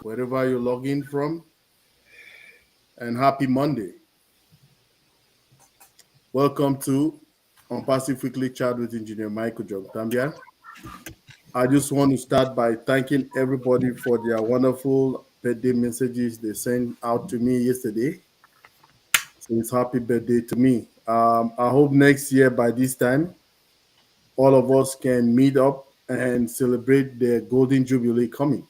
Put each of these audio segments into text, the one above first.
wherever you log in from, and happy Monday. Welcome to On Passive Weekly Chat with Engineer Michael OJONGTAMBIA. I just want to start by thanking everybody for their wonderful birthday messages they sent out to me yesterday. So it's happy birthday to me. I hope next year by this time, all of us can meet up and celebrate the Golden Jubilee coming.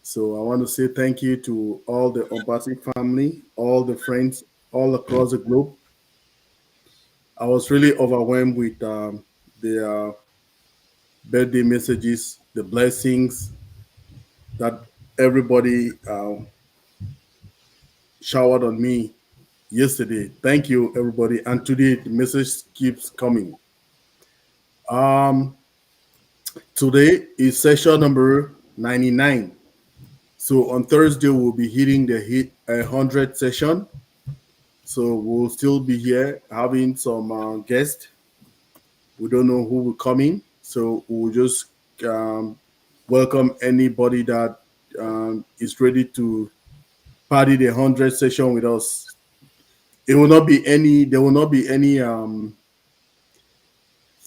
So I want to say thank you to all the Ompasi family, all the friends all across the globe. I was really overwhelmed with the birthday messages, the blessings that everybody showered on me yesterday. Thank you, everybody. And today the message keeps coming. Um, Today is session number 99. So on Thursday we'll be hitting the hit 100 session. So we'll still be here having some guests. We don't know who will come in, so we'll just um, welcome anybody that is ready to party the 100 session with us. It will not be any. There will not be any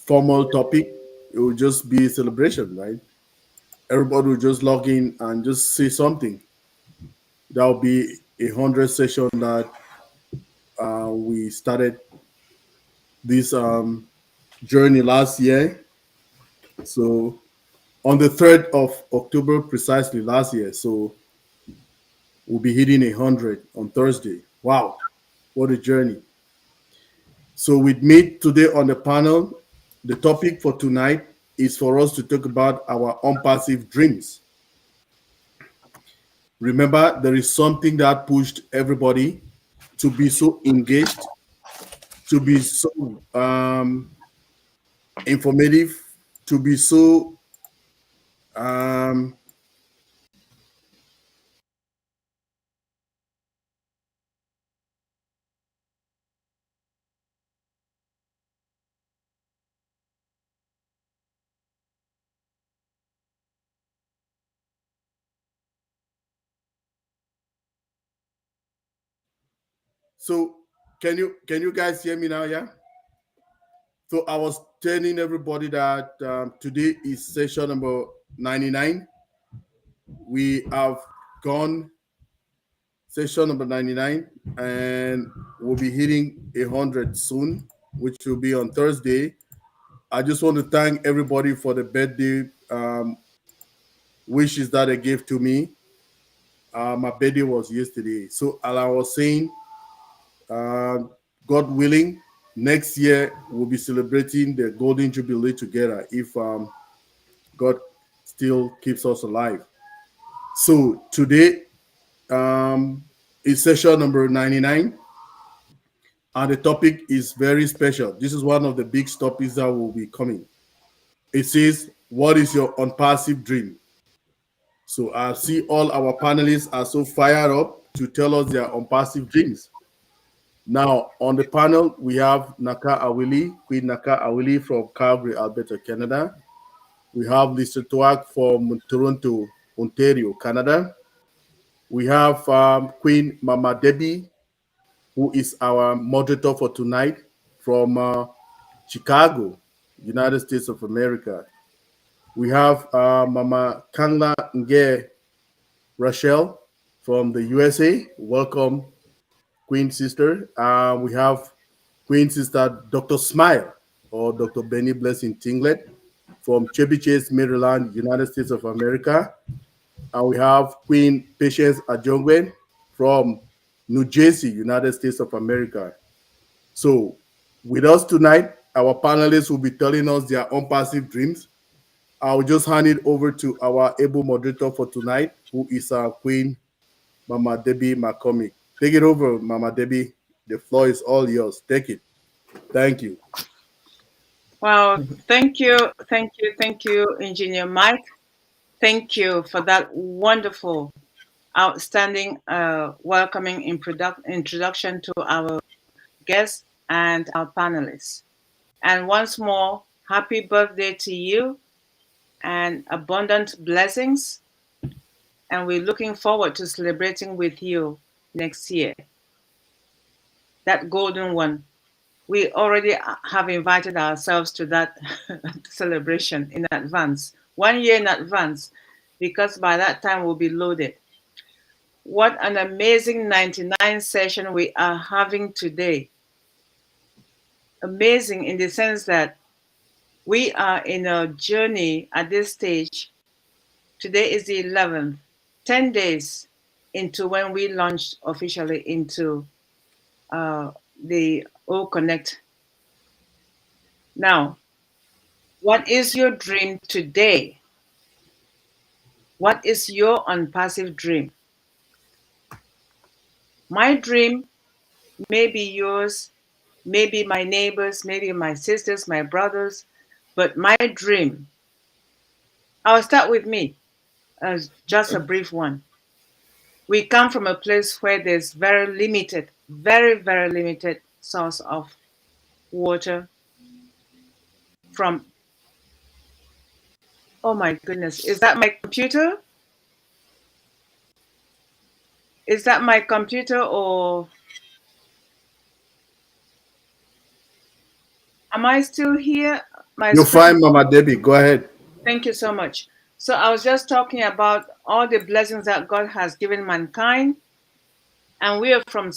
formal topic. It will just be a celebration, right? Everybody will just log in and just say something. That will be 100 session that we started this journey last year. So on the 3rd of October, precisely last year. So we'll be hitting 100 on Thursday. Wow, what a journey. So with me today on the panel, the topic for tonight is for us to talk about our unpassive dreams. Remember, there is something that pushed everybody to be so engaged, to be so informative, to be so um, so can you guys hear me now? Yeah. So I was telling everybody that today is session number 99. We have gone session number 99 and we'll be hitting 100 soon, which will be on Thursday. I just want to thank everybody for the birthday wishes that they gave to me. My birthday was yesterday. So, as I was saying, uh, God willing, next year we'll be celebrating the Golden Jubilee together if God still keeps us alive. So, today is session number 99. And the topic is very special. This is one of the big topics that will be coming. It says, what is your unpassive dream? So I see all our panelists are so fired up to tell us their unpassive dreams. Now, on the panel, we have Naka Awili, Queen Naka Awili from Calgary, Alberta, Canada. We have Lisa Tuak from Toronto, Ontario, Canada. We have Queen Mama Debbie, who is our moderator for tonight from Chicago, United States of America. We have Mama Kangla Nge Rachel from the USA. Welcome, Queen Sister. We have Queen Sister Dr. Smile or Dr. Benny Blessing Tinglet from Chevy Chase, Maryland, United States of America. And we have Queen Patience Ajongwen from New Jersey, United States of America. So, with us tonight, our panelists will be telling us their unpassive dreams. I'll just hand it over to our able moderator for tonight, who is our Queen Mama Debbie McCormick. Take it over, Mama Debbie. The floor is all yours. Take it. Thank you. Well, thank you, Engineer Mike. Thank you for that wonderful, outstanding, welcoming introduction to our guests and our panelists. And once more, happy birthday to you and abundant blessings and we're looking forward to celebrating with you next year. That golden one. We already have invited ourselves to that celebration in advance, 1 year in advance, because by that time we'll be loaded. What an amazing 99 session we are having today. Amazing in the sense that we are in a journey at this stage. Today is the 11th, 10 days into when we launched officially into the O Connect. Now, what is your dream today? What is your unpassive dream? My dream may be yours, maybe my neighbors, maybe my sisters, my brothers, but my dream, I'll start with me as just a brief one. We come from a place where there's very limited, very, very limited source of water from, oh my goodness, is that my computer? Is that my computer or am I still here? My You're screen. fine, Mama Debbie. Go ahead. Thank you so much. So I was just talking about all the blessings that God has given mankind. And we are from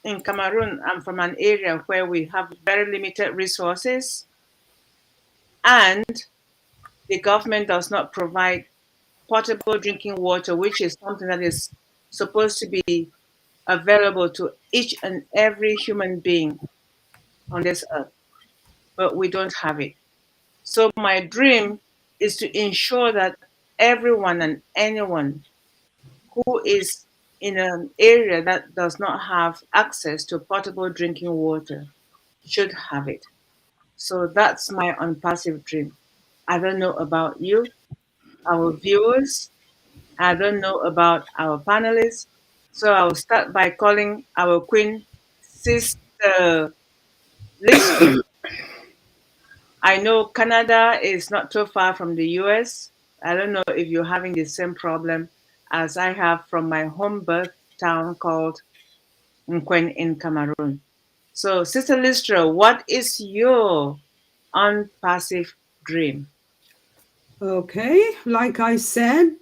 in Cameroon, I'm from an area where we have very limited resources. And the government does not provide potable drinking water, which is something that is supposed to be available to each and every human being on this earth. But we don't have it. So my dream is to ensure that everyone and anyone who is in an area that does not have access to potable drinking water should have it. So that's my unpassive dream. I don't know about you, our viewers. I don't know about our panelists. So I'll start by calling our queen, Sister Liz. I know Canada is not too far from the US. I don't know if you're having the same problem as I have from my home birth town called Nkwen in Cameroon. So, Sister Listra, what is your unpassive dream? Okay, like I said,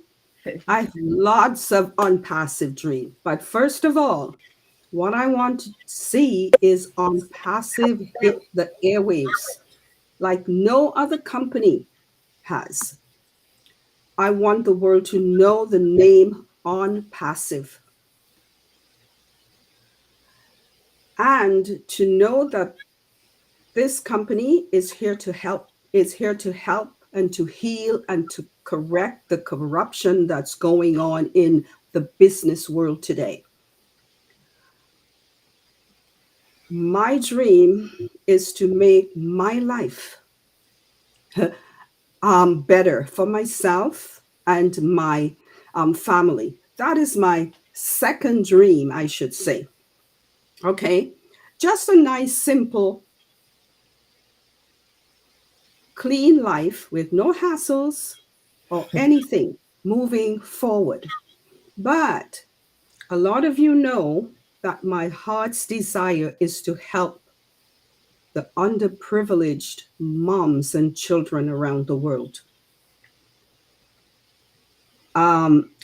I have lots of unpassive dream. But first of all, what I want to see is unpassive hit the airwaves like no other company has. I want the world to know the name unpassive and to know that this company is here to help, and to heal and to correct the corruption that's going on in the business world today. My dream is to make my life better for myself and my family. That is my second dream, I should say. Okay, just a nice, simple, clean life with no hassles or anything moving forward. But a lot of you know that my heart's desire is to help the underprivileged moms and children around the world.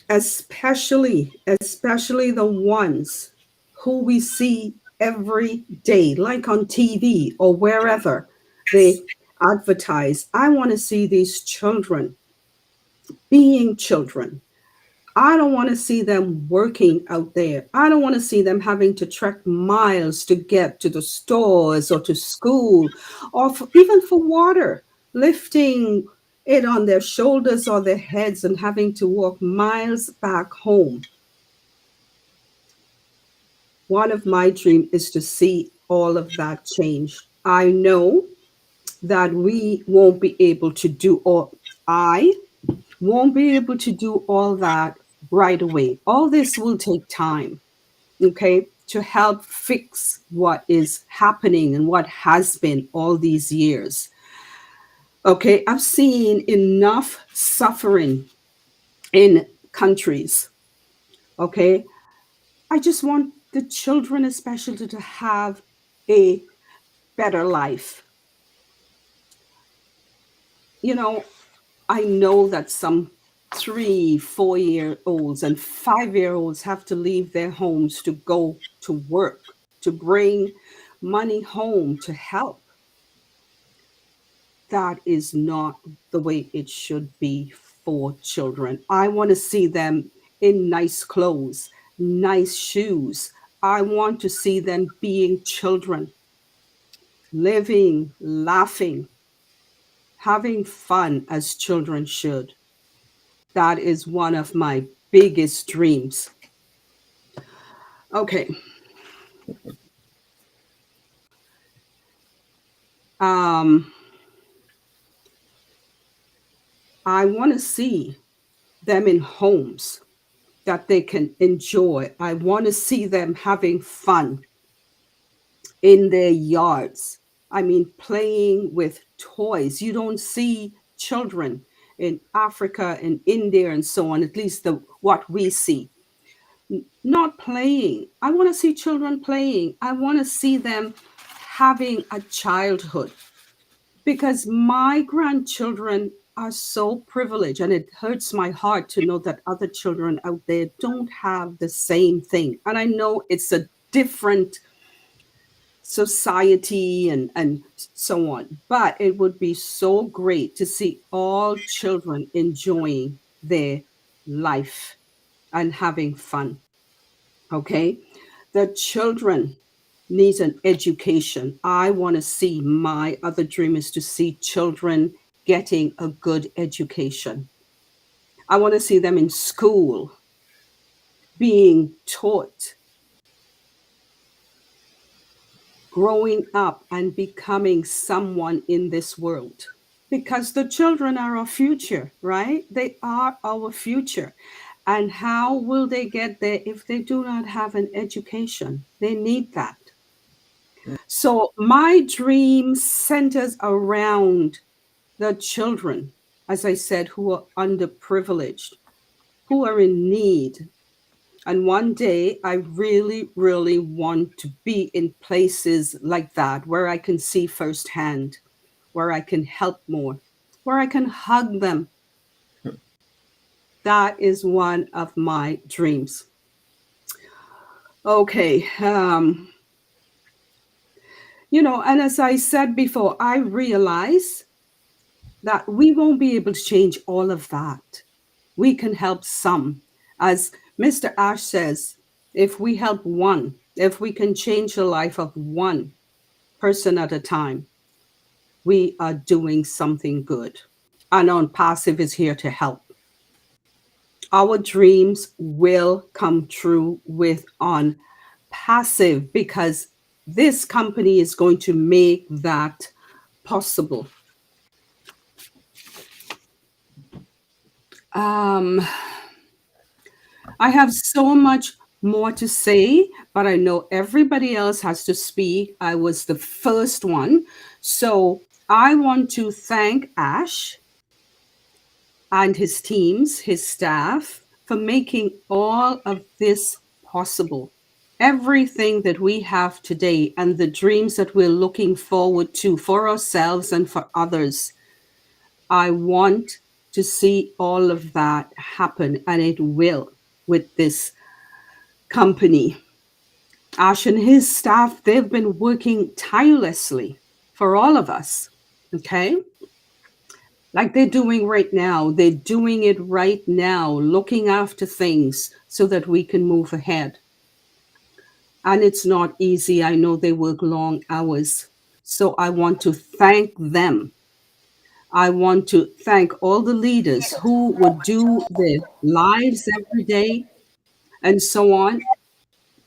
Especially the ones who we see every day, like on TV or wherever they advertise. I want to see these children being children. I don't want to see them working out there. I don't want to see them having to trek miles to get to the stores or to school or even for water, lifting it on their shoulders or their heads and having to walk miles back home. One of my dreams is to see all of that change. I know that we won't be able to do all, I won't be able to do all that right away. All this will take time, okay, to help fix what is happening and what has been all these years. Okay, I've seen enough suffering in countries. Okay. I just want the children, especially, to have a better life. You know, I know that some 3, 4 year olds and 5 year olds have to leave their homes to go to work, to bring money home to help. That is not the way it should be for children. I want to see them in nice clothes, nice shoes. I want to see them being children, living, laughing, having fun as children should. That is one of my biggest dreams. Okay. Um, I want to see them in homes that they can enjoy. I want to see them having fun in their yards. I mean, playing with toys. You don't see children in Africa and India and so on, at least what we see. Not playing. I want to see children playing. I want to see them having a childhood, because my grandchildren are so privileged, and it hurts my heart to know that other children out there don't have the same thing. And I know it's a different society and so on, but it would be so great to see all children enjoying their life and having fun. Okay. The children needs an education. I want to see, my other dream is to see children getting a good education. I want to see them in school being taught, growing up and becoming someone in this world. Because the children are our future, right? They are our future. And how will they get there if they do not have an education? They need that. So my dream centers around the children, as I said, who are underprivileged, who are in need. And one day I really, really want to be in places like that, where I can see firsthand, where I can help more, where I can hug them. That is one of my dreams. Okay. And as I said before, I realize that we won't be able to change all of that. We can help some. As Mr. Ash says, if we help one, if we can change the life of one person at a time, we are doing something good. And On Passive is here to help. Our dreams will come true with On Passive, because this company is going to make that possible. I have so much more to say, but I know everybody else has to speak. I was the first one. So I want to thank Ash and his teams, his staff, for making all of this possible. Everything that we have today and the dreams that we're looking forward to for ourselves and for others, I want to see all of that happen, and it will with this company. Ash and his staff, they've been working tirelessly for all of us. Okay. Like they're doing right now. They're doing it right now, looking after things so that we can move ahead. And it's not easy. I know they work long hours. So I want to thank them. I want to thank all the leaders who would do their lives every day and so on,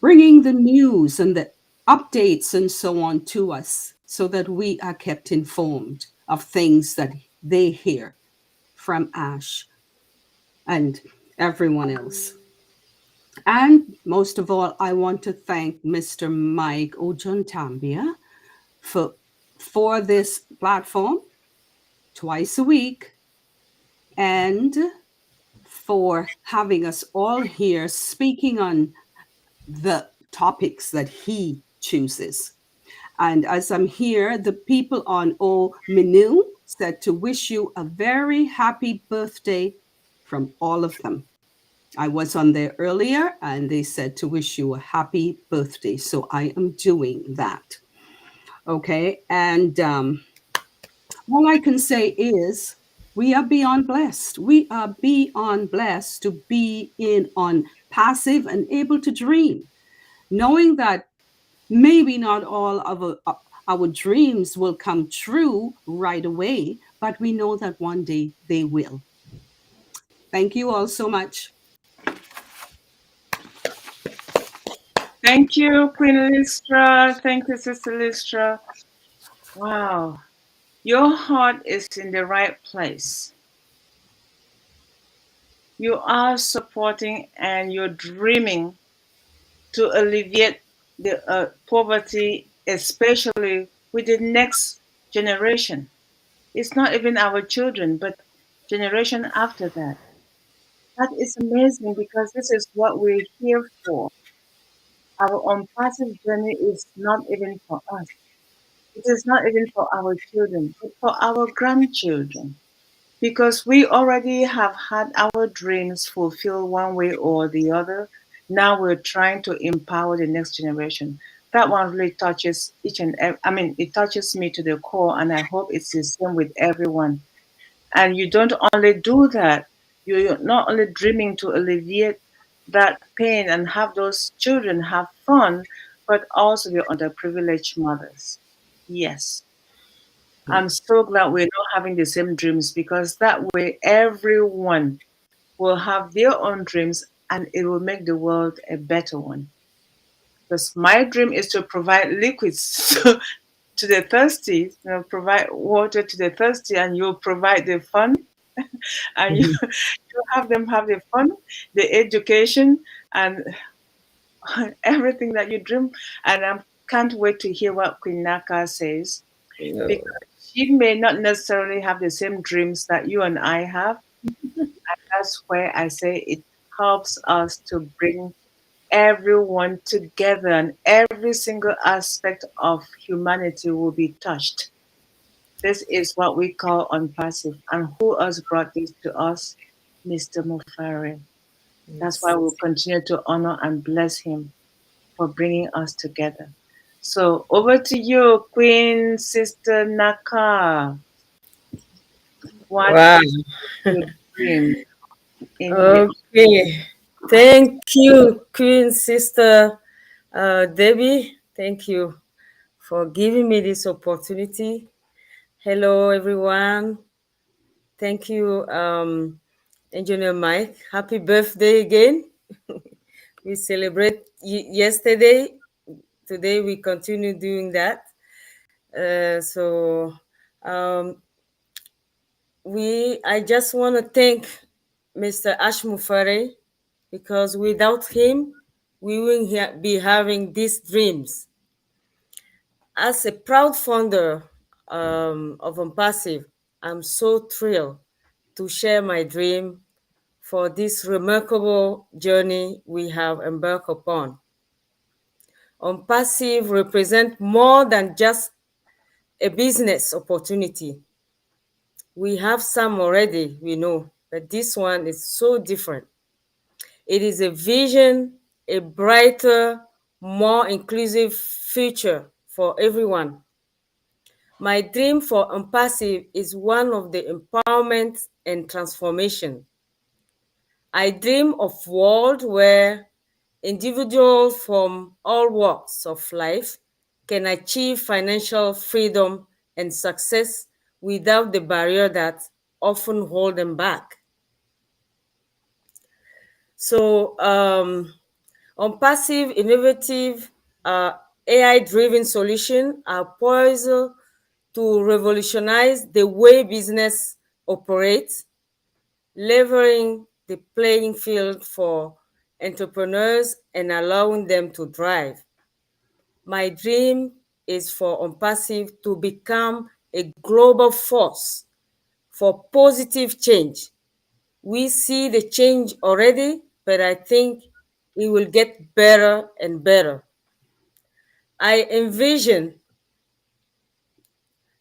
bringing the news and the updates and so on to us so that we are kept informed of things that they hear from Ash and everyone else. And most of all, I want to thank Mr. Mike OJONGTAMBIA for this platform twice a week and for having us all here speaking on the topics that he chooses. And as I'm here, the people on O Menu said to wish you a very happy birthday from all of them. I was on there earlier and they said to wish you a happy birthday. So I am doing that. Okay. And all I can say is we are beyond blessed. We are beyond blessed to be in on passive and able to dream, knowing that maybe not all of our dreams will come true right away, but we know that one day they will. Thank you all so much. Thank you, Queen Listra. Thank you, Sister Listra. Wow. Your heart is in the right place. You are supporting and you're dreaming to alleviate the poverty, especially with the next generation. It's not even our children, but generation after that. That is amazing because this is what we're here for. Our unpassive journey is not even for us. It is not even for our children, but for our grandchildren. Because we already have had our dreams fulfilled one way or the other. Now we're trying to empower the next generation. That one really touches each and every, I mean, it touches me to the core, and I hope it's the same with everyone. And you don't only do that, you're not only dreaming to alleviate that pain and have those children have fun, but also the underprivileged mothers. Yes. I'm so glad we're not having the same dreams because that way everyone will have their own dreams and it will make the world a better one. Because my dream is to provide liquids to the thirsty, provide water to the thirsty, and you'll provide the fun, and you have them have the fun, the education, and everything that you dream. And I can't wait to hear what Queen Naka says because she may not necessarily have the same dreams that you and I have. And that's where I say it helps us to bring everyone together and every single aspect of humanity will be touched. This is what we call unpassive. And who else brought this to us? Mr. Mufare. That's why we'll continue to honor and bless him for bringing us together. So over to you, Queen Sister Naka. What Wow. is your dream in the Okay. Thank you, Queen Sister Debbie. Thank you for giving me this opportunity. Hello, everyone. Thank you, Engineer Mike. Happy birthday again. We celebrate yesterday. Today we continue doing that. So um, I just want to thank Mr. Ashmufare because without him, we wouldn't be having these dreams. As a proud founder of Unpassive, I'm so thrilled to share my dream for this remarkable journey we have embarked upon. Unpassive represents more than just a business opportunity. We have some already, we know, but this one is so different. It is a vision, a brighter, more inclusive future for everyone. My dream for Unpassive is one of the empowerment and transformation. I dream of a world where individuals from all walks of life can achieve financial freedom and success without the barrier that often hold them back. So, Unpassive, innovative, AI-driven solutions are poised to revolutionize the way business operates, leveling the playing field for entrepreneurs and allowing them to thrive. My dream is for Unpassive to become a global force for positive change, We see the change already, but I think it will get better and better. I envision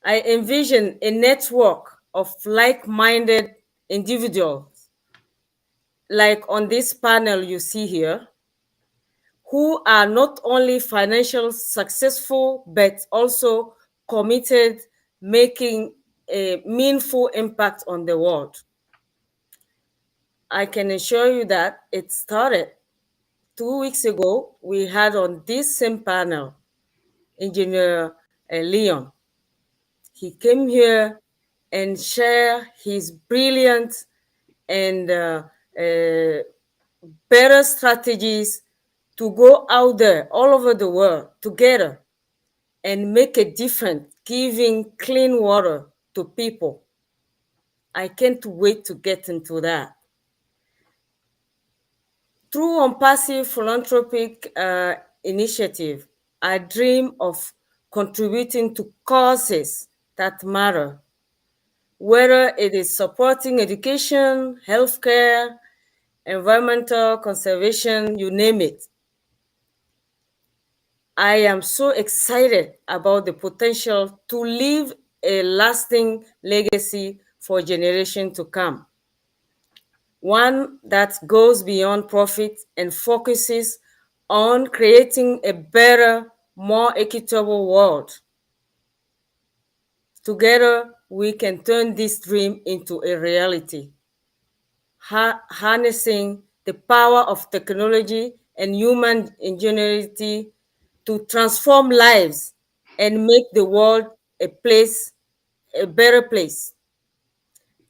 I envision a network of like-minded individuals, like on this panel you see here, who are not only financially successful, but also committed, making a meaningful impact on the world. I can assure you that it started 2 weeks ago. We had on this same panel Engineer Leon. He came here and shared his brilliant and better strategies to go out there all over the world together and make a difference, giving clean water to people. I can't wait to get into that. Through Unpassive philanthropic initiative, I dream of contributing to causes that matter, whether it is supporting education, healthcare, environmental conservation, you name it. I am so excited about the potential to leave a lasting legacy for generations to come. One that goes beyond profit and focuses on creating a better, more equitable world. Together, we can turn this dream into a reality, harnessing the power of technology and human ingenuity to transform lives and make the world a better place.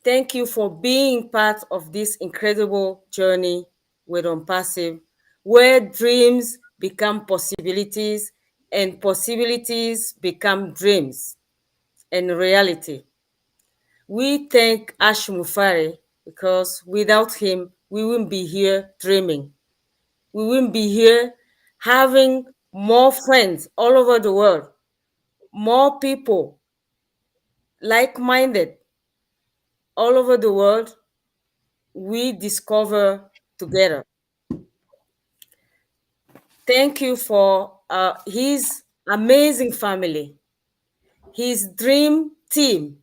Thank you for being part of this incredible journey with Unpassive, where dreams become possibilities and possibilities become dreams and reality. We thank Ash Mufari because without him, we wouldn't be here dreaming. We wouldn't be here having more friends all over the world, more people like-minded all over the world. We discover together. Thank you for his amazing family, his dream team.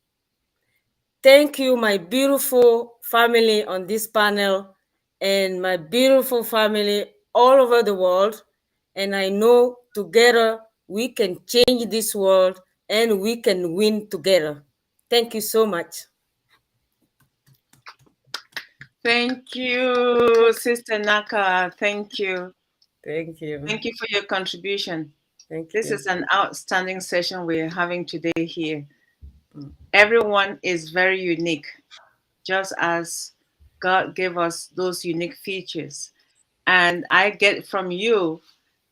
Thank you, my beautiful family on this panel and my beautiful family all over the world. And I know together we can change this world and we can win together. Thank you so much. Thank you, Sister Naka. Thank you. Thank you. Thank you for your contribution. Thank This you. is an outstanding session we're having today here. Everyone is very unique, just as God gave us those unique features. And I get from you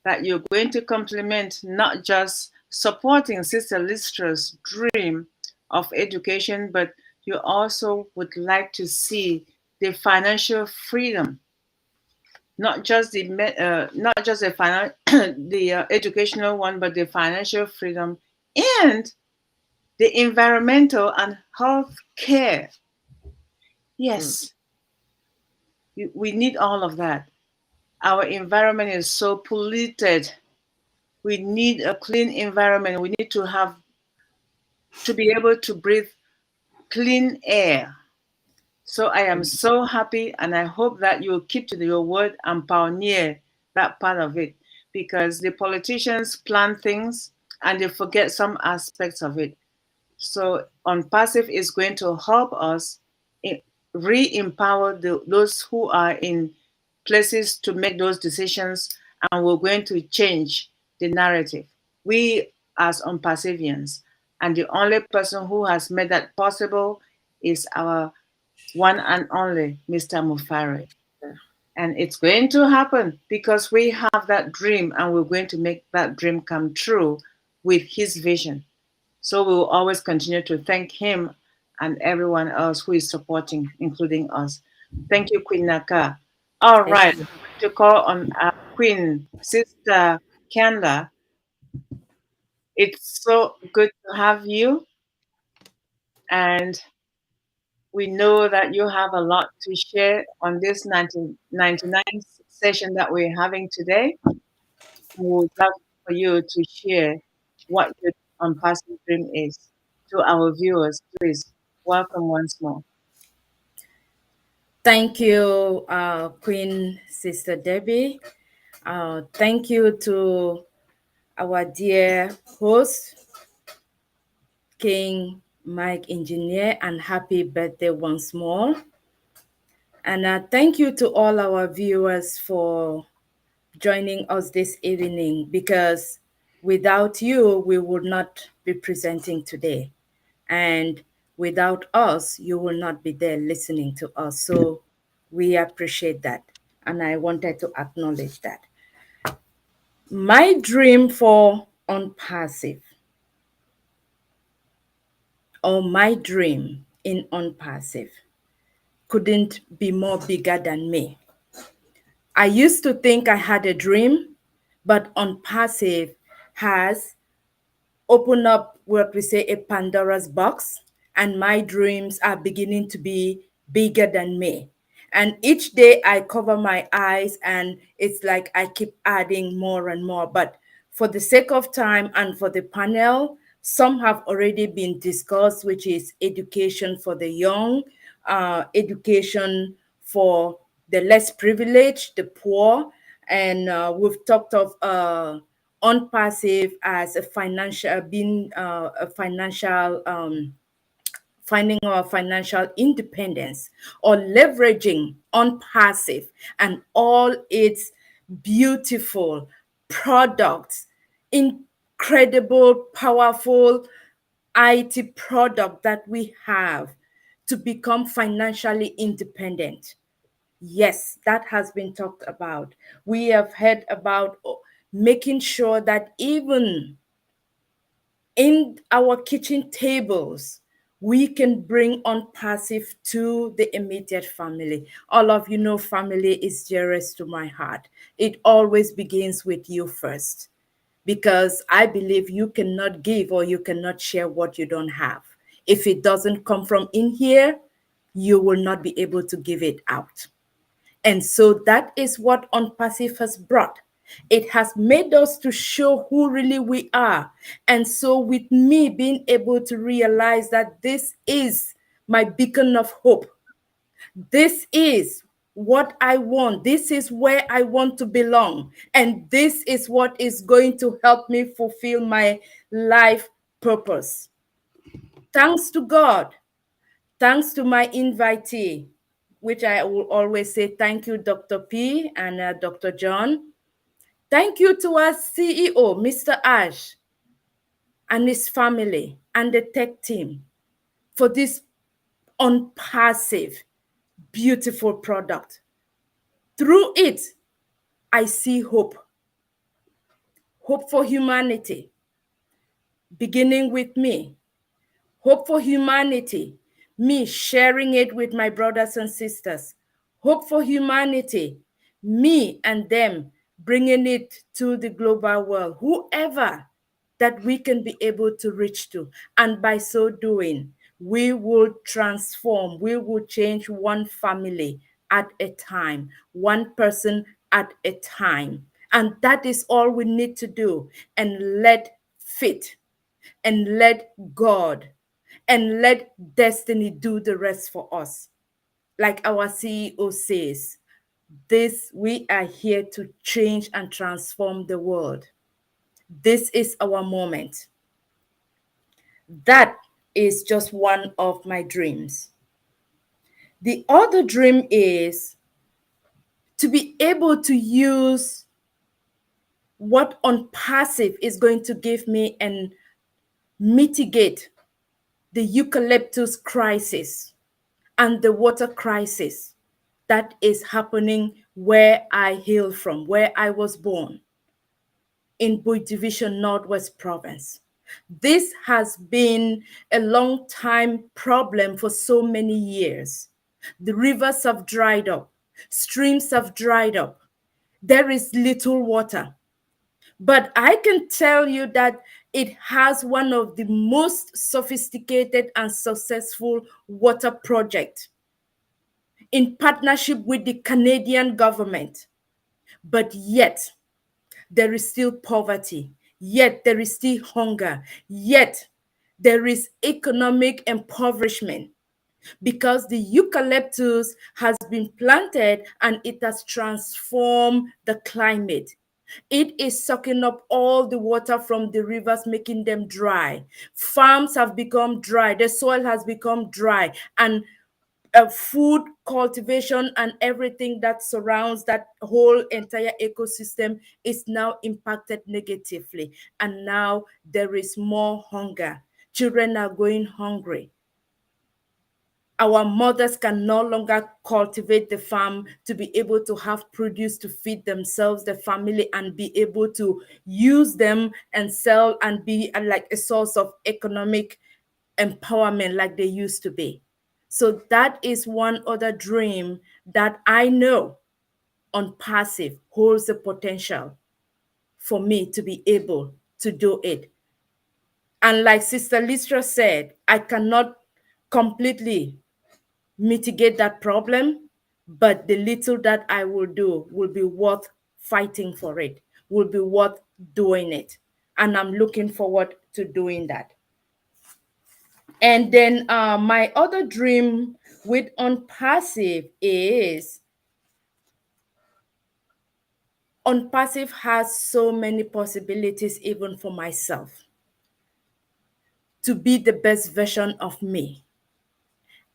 that you're going to complement not just supporting Sister Listra's dream of education, but you also would like to see the financial freedom, not just the the educational one, but the financial freedom and the environmental and health care. Yes, we need all of that. Our environment is so polluted. We need a clean environment. We need to be able to breathe clean air. So I am so happy, and I hope that you will keep to your word and pioneer that part of it, because the politicians plan things and they forget some aspects of it. So Unpassive is going to help us re-empower those who are in places to make those decisions, and we're going to change the narrative. We as Unpassivians, and the only person who has made that possible is our one and only Mr. Mufari. And it's going to happen because we have that dream and we're going to make that dream come true with his vision. So we will always continue to thank him and everyone else who is supporting, including us. Thank you, Queen Naka. All Thank right, you. to call on Queen Sister Kanda. It's so good to have you. And We know that you have a lot to share on this 1999 session that we're having today. We would love for you to share what your unpassing dream is to our viewers. Please welcome once more. Thank you, Queen Sister Debbie. Thank you to our dear host, King Mike Engineer, and happy birthday once more. And thank you to all our viewers for joining us this evening, because without you, we would not be presenting today. And without us, you will not be there listening to us. So we appreciate that. And I wanted to acknowledge that. My dream for Unpassive, or my dream in Unpassive, couldn't be more bigger than me. I used to think I had a dream, but Unpassive has opened up what we say a Pandora's box, and my dreams are beginning to be bigger than me. And each day I cover my eyes, and it's like I keep adding more and more. But for the sake of time and for the panel, some have already been discussed, which is education for the young, education for the less privileged, the poor, and we've talked of Unpassive as a financial, being a financial, finding our financial independence, or leveraging Unpassive and all its beautiful products, incredible, powerful IT product that we have to become financially independent. Yes, that has been talked about. We have heard about making sure that even in our kitchen tables, we can bring Unpassive to the immediate family. All of you know family is dearest to my heart. It always begins with you first, because I believe you cannot give or you cannot share what you don't have. If it doesn't come from in here, you will not be able to give it out. And so that is what Unpassive has brought. It has made us to show who really we are. And so with me being able to realize that this is my beacon of hope, this is what I want, this is where I want to belong, and this is what is going to help me fulfill my life purpose. Thanks to God, thanks to my invitee, which I will always say thank you, Dr. P and Dr. John. Thank you to our CEO, Mr. Ash, and his family and the tech team for this Unpassive, beautiful product. Through it, I see hope. Hope for humanity, beginning with me. Hope for humanity, me sharing it with my brothers and sisters. Hope for humanity, me and them bringing it to the global world, whoever that we can be able to reach to. And by so doing, we will transform, we will change one family at a time, one person at a time. And that is all we need to do. And let fit and let God and let destiny do the rest for us. Like our CEO says, we are here to change and transform the world. This is our moment. That is just one of my dreams. The other dream is to be able to use what Unpassive is going to give me and mitigate the eucalyptus crisis and the water crisis that is happening where I hail from, where I was born, in Boy Division, Northwest Province. This has been a long time problem for so many years. The rivers have dried up, streams have dried up. There is little water. But I can tell you that It has one of the most sophisticated and successful water projects in partnership with the Canadian government. But yet, there is still poverty, yet there is still hunger, yet there is economic impoverishment because the eucalyptus has been planted and it has transformed the climate. It is sucking up all the water from the rivers, making them dry. Farms have become dry, the soil has become dry, and food cultivation and everything that surrounds that whole entire ecosystem is now impacted negatively. And now there is more hunger. Children are going hungry. Our mothers can no longer cultivate the farm to be able to have produce to feed themselves, the family, and be able to use them and sell and be like a source of economic empowerment like they used to be. So that is one other dream that I know on passive holds the potential for me to be able to do it. And like Sister Listra said, I cannot completely mitigate that problem, but the little that I will do will be worth fighting for it, will be worth doing it. And I'm looking forward to doing that. And then my other dream with on passive is on passive has so many possibilities even for myself to be the best version of me.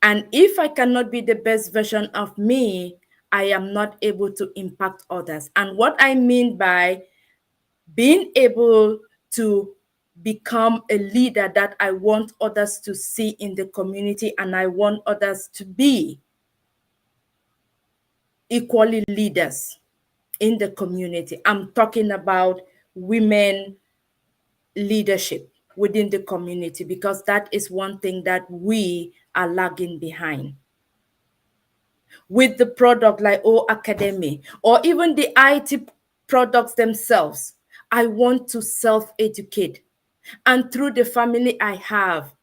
And if I cannot be the best version of me, I am not able to impact others. And what I mean by being able to become a leader that I want others to see in the community, and I want others to be equally leaders in the community. I'm talking about women leadership within the community, because that is one thing that we are lagging behind. With the product like O Academy or even the IT products themselves, I want to self-educate. And through the family I have,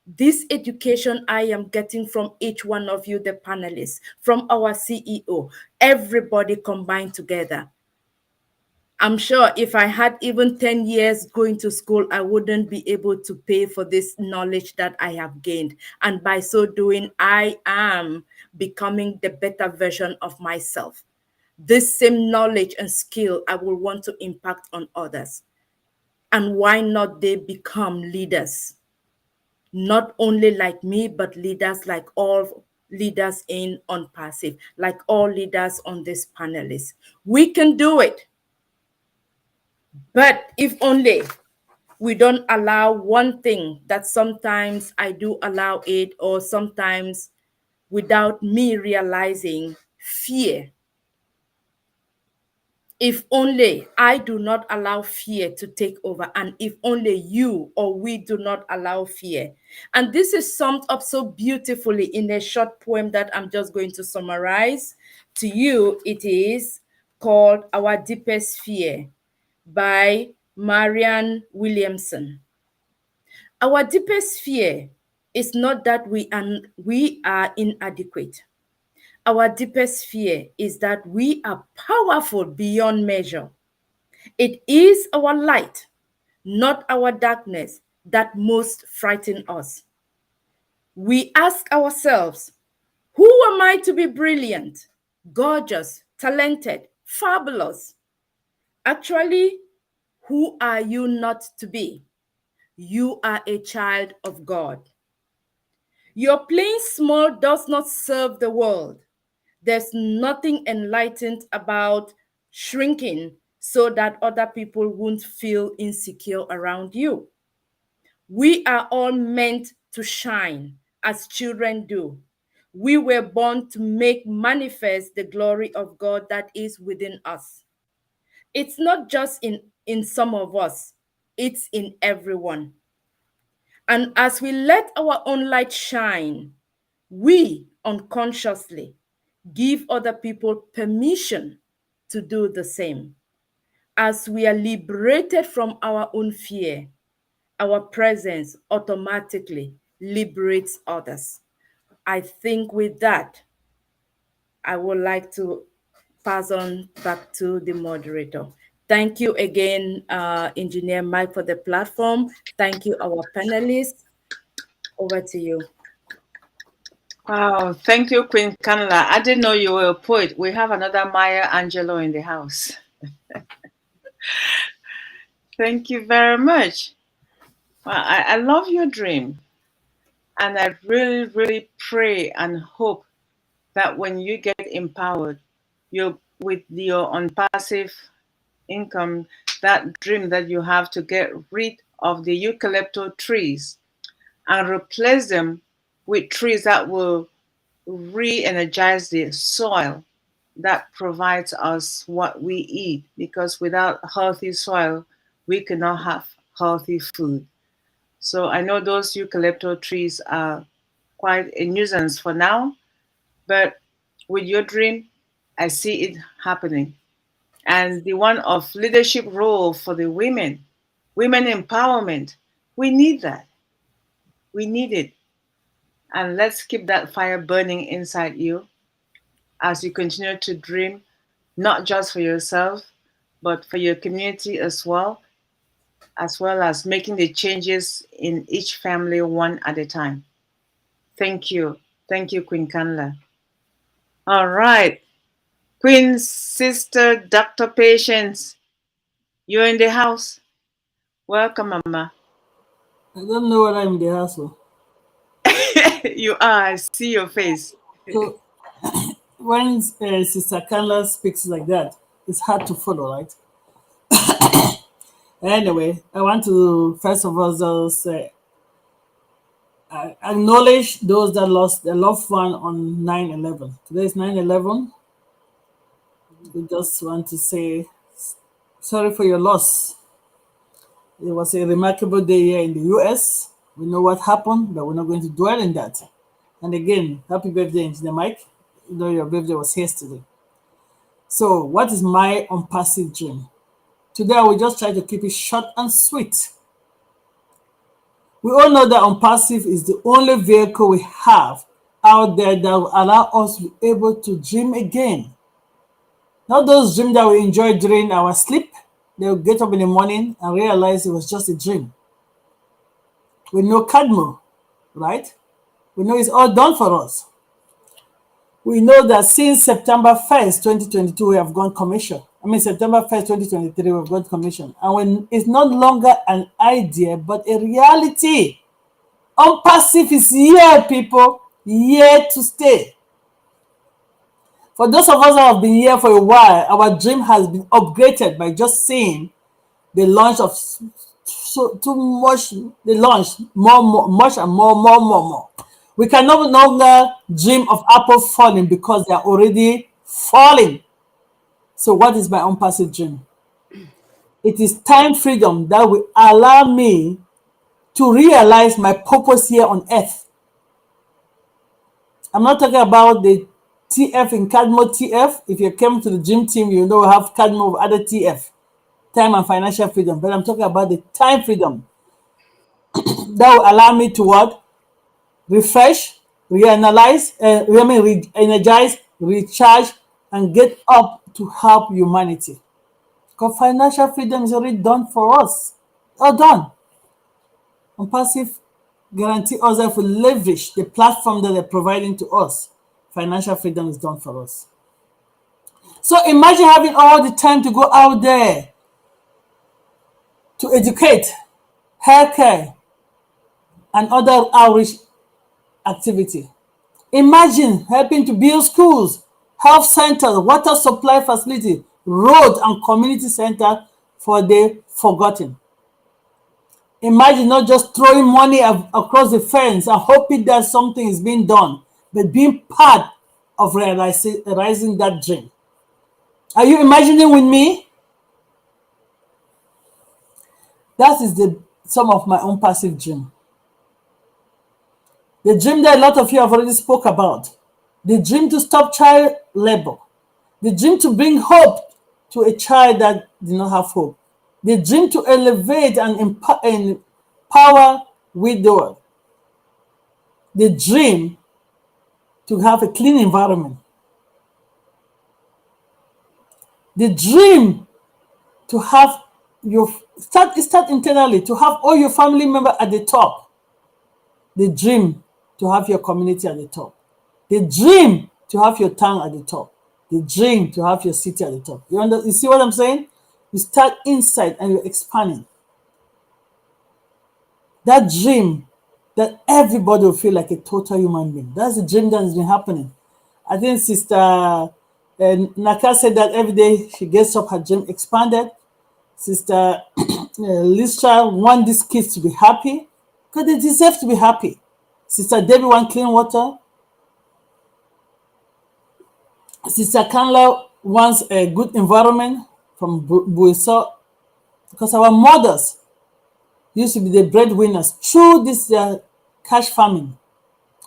this education I am getting from each one of you, the panelists, from our CEO, everybody combined together. I'm sure if I had even 10 years going to school, I wouldn't be able to pay for this knowledge that I have gained. And by so doing, I am becoming the better version of myself. This same knowledge and skill I will want to impact on others. And why not they become leaders? Not only like me, but leaders like all leaders in on passive, like all leaders on this panelist. We can do it. But if only we don't allow one thing that sometimes I do allow it, or sometimes without me realizing, fear. If only I do not allow fear to take over, and if only you or we do not allow fear. And this is summed up so beautifully in a short poem that I'm just going to summarize to you. It is called Our Deepest Fear by Marianne Williamson. Our deepest fear is not that we are inadequate. Our deepest fear is that we are powerful beyond measure. It is our light, not our darkness, that most frighten us. We ask ourselves, who am I to be brilliant, gorgeous, talented, fabulous? Actually, who are you not to be? You are a child of God. Your playing small does not serve the world. There's nothing enlightened about shrinking so that other people won't feel insecure around you. We are all meant to shine as children do. We were born to make manifest the glory of God that is within us. It's not just in some of us, it's in everyone. And as we let our own light shine, we unconsciously give other people permission to do the same. As we are liberated from our own fear, our presence automatically liberates others. I think with that, I would like to pass on back to the moderator. Thank you again, Engineer Mike, for the platform. Thank you, our panelists. Over to you. Wow, thank you, Queen Canela. I didn't know you were a poet. We have another Maya Angelou in the house. Thank you very much. Well, I love your dream. And I really, really pray and hope that when you get empowered, you with your unpassive income, that dream that you have to get rid of the eucalyptus trees and replace them with trees that will re-energize the soil that provides us what we eat, because without healthy soil, we cannot have healthy food. So I know those eucalyptus trees are quite a nuisance for now, but with your dream, I see it happening. And the one of leadership role for the women, women empowerment, we need that. We need it. And let's keep that fire burning inside you as you continue to dream, not just for yourself, but for your community as well as making the changes in each family one at a time. Thank you. Thank you, Queen Canla. All right. Queen Sister Dr. Patience, you're in the house. Welcome, Mama. I don't know what I'm in the house for. You are. I see your face. So when Sister Kanla speaks like that, it's hard to follow, right? Anyway, I want to first of all just acknowledge those that lost their loved one on 9/11. Today is 9/11. We just want to say sorry for your loss. It was a remarkable day here in the US. We know what happened, but we're not going to dwell in that. And again, happy birthday, Engineer Mike. You know your birthday was yesterday. So, what is my unpassive dream? Today, I will just try to keep it short and sweet. We all know that unpassive is the only vehicle we have out there that will allow us to be able to dream again. Not those dreams that we enjoy during our sleep. They'll get up in the morning and realize it was just a dream. We know Cadmo, right? We know it's all done for us. We know that since September 1st, 2022, we have gone commission. September 1st, 2023, we've gone commission. And when it's no longer an idea, but a reality. Unpassive is here, people, here to stay. For those of us that have been here for a while, our dream has been upgraded by just seeing the launch of much and more. We can no longer dream of apples falling because they are already falling. So what is my unpassive dream? It is time freedom that will allow me to realize my purpose here on earth. I'm not talking about the TF in Cadmo TF. If you came to the gym team, you know we have Cadmo of other TF, time and financial freedom. But I'm talking about the time freedom that will allow me to what? Refresh, re-energize, recharge, and get up to help humanity. Because financial freedom is already done for us. All done. Unpassive guarantee us that if we leverage the platform that they're providing to us, financial freedom is done for us. So imagine having all the time to go out there to educate, healthcare, and other outreach activity. Imagine helping to build schools, health centers, water supply facility, road and community center for the forgotten. Imagine not just throwing money across the fence and hoping that something is being done, but being part of realizing that dream. Are you imagining with me? That is some of my own passive dream. The dream that a lot of you have already spoke about. The dream to stop child labor. The dream to bring hope to a child that did not have hope. The dream to elevate and empower widowers. The dream to have a clean environment. The dream to have your start internally, to have all your family members at the top. The dream to have your community at the top. The dream to have your town at the top. The dream to have your city at the top. You see what I'm saying? You start inside and you're expanding. That dream that everybody will feel like a total human being. That's the dream that has been happening. I think Sister Naka said that every day she gets up, her dream expanded. Sister Listra wants these kids to be happy because they deserve to be happy. Sister Debbie wants clean water. Sister Kanla wants a good environment from Buiso, because our mothers used to be the breadwinners through this cash farming,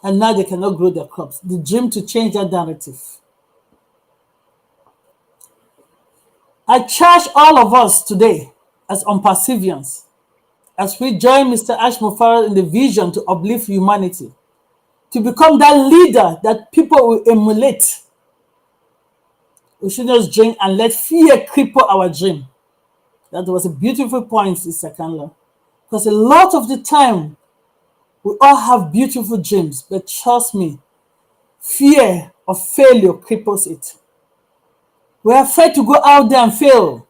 and now they cannot grow their crops. The dream to change that narrative. I charge all of us today as unperseverance, as we join Mr. Ash Mufara in the vision to uplift humanity, to become that leader that people will emulate. We should just drink and let fear cripple our dream. That was a beautiful point, Sister Kanla. Because a lot of the time, we all have beautiful dreams, but trust me, fear of failure cripples it. We're afraid to go out there and fail.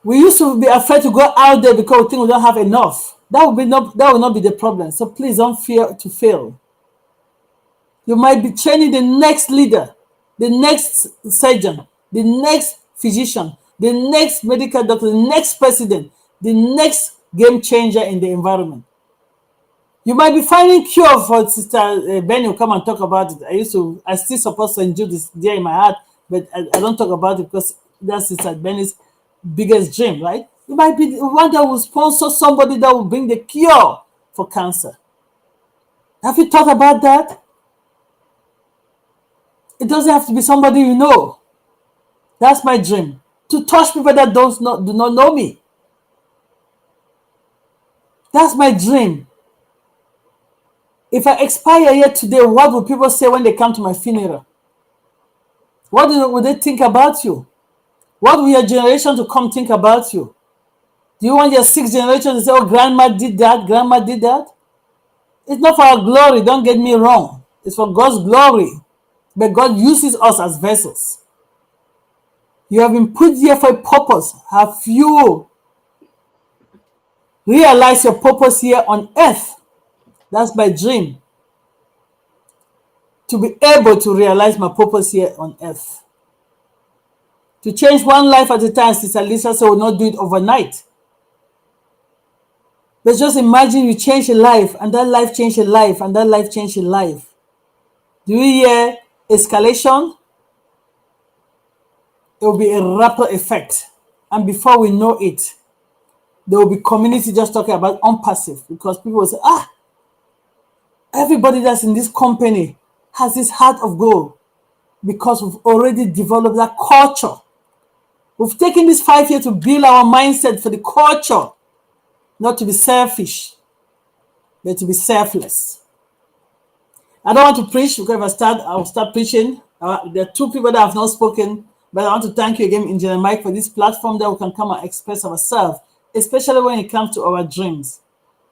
We used to be afraid to go out there because we think we don't have enough. That will not be the problem. So please don't fear to fail. You might be training the next leader, the next surgeon, the next physician, the next medical doctor, the next president, the next game changer in the environment. You might be finding cure for Sister Benny will come and talk about it. I still support St. Jude there in my heart, but I don't talk about it because that's Sister Benny's biggest dream, right? You might be the one that will sponsor somebody that will bring the cure for cancer. Have you thought about that? It doesn't have to be somebody you know. That's my dream. To touch people that do not know me. That's my dream. If I expire here today, what will people say when they come to my funeral? What will they think about you? What will your generation to come think about you? Do you want your sixth generation to say, oh, grandma did that, grandma did that? It's not for our glory, don't get me wrong. It's for God's glory. But God uses us as vessels. You have been put here for a purpose. Have you realized your purpose here on earth? That's my dream. To be able to realize my purpose here on earth. To change one life at a time, Sister Lisa said, will not do it overnight. But just imagine you change a life, and that life changed a life, and that life changed a life. Do you hear escalation? It will be a ripple effect. And before we know it, there will be community just talking about unpassive, because people will say, everybody that's in this company has this heart of gold, because we've already developed that culture. We've taken this 5 years to build our mindset for the culture, not to be selfish, but to be selfless. I don't want to preach because if I'll start preaching. There are two people that have not spoken, but I want to thank you again, Engineer Mike, for this platform that we can come and express ourselves, especially when it comes to our dreams.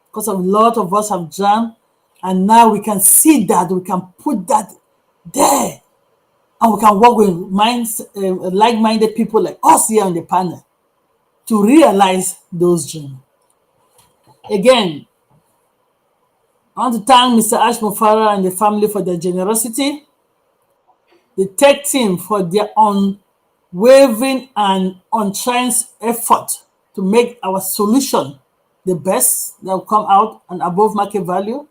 Because a lot of us have dreamed, and now we can see that, we can put that there, and we can work with like-minded people like us here on the panel to realize those dreams. Again, I want to thank Mr. Ash Mufara and the family for their generosity, the tech team for their unwavering and untrained effort to make our solution the best that will come out and above market value,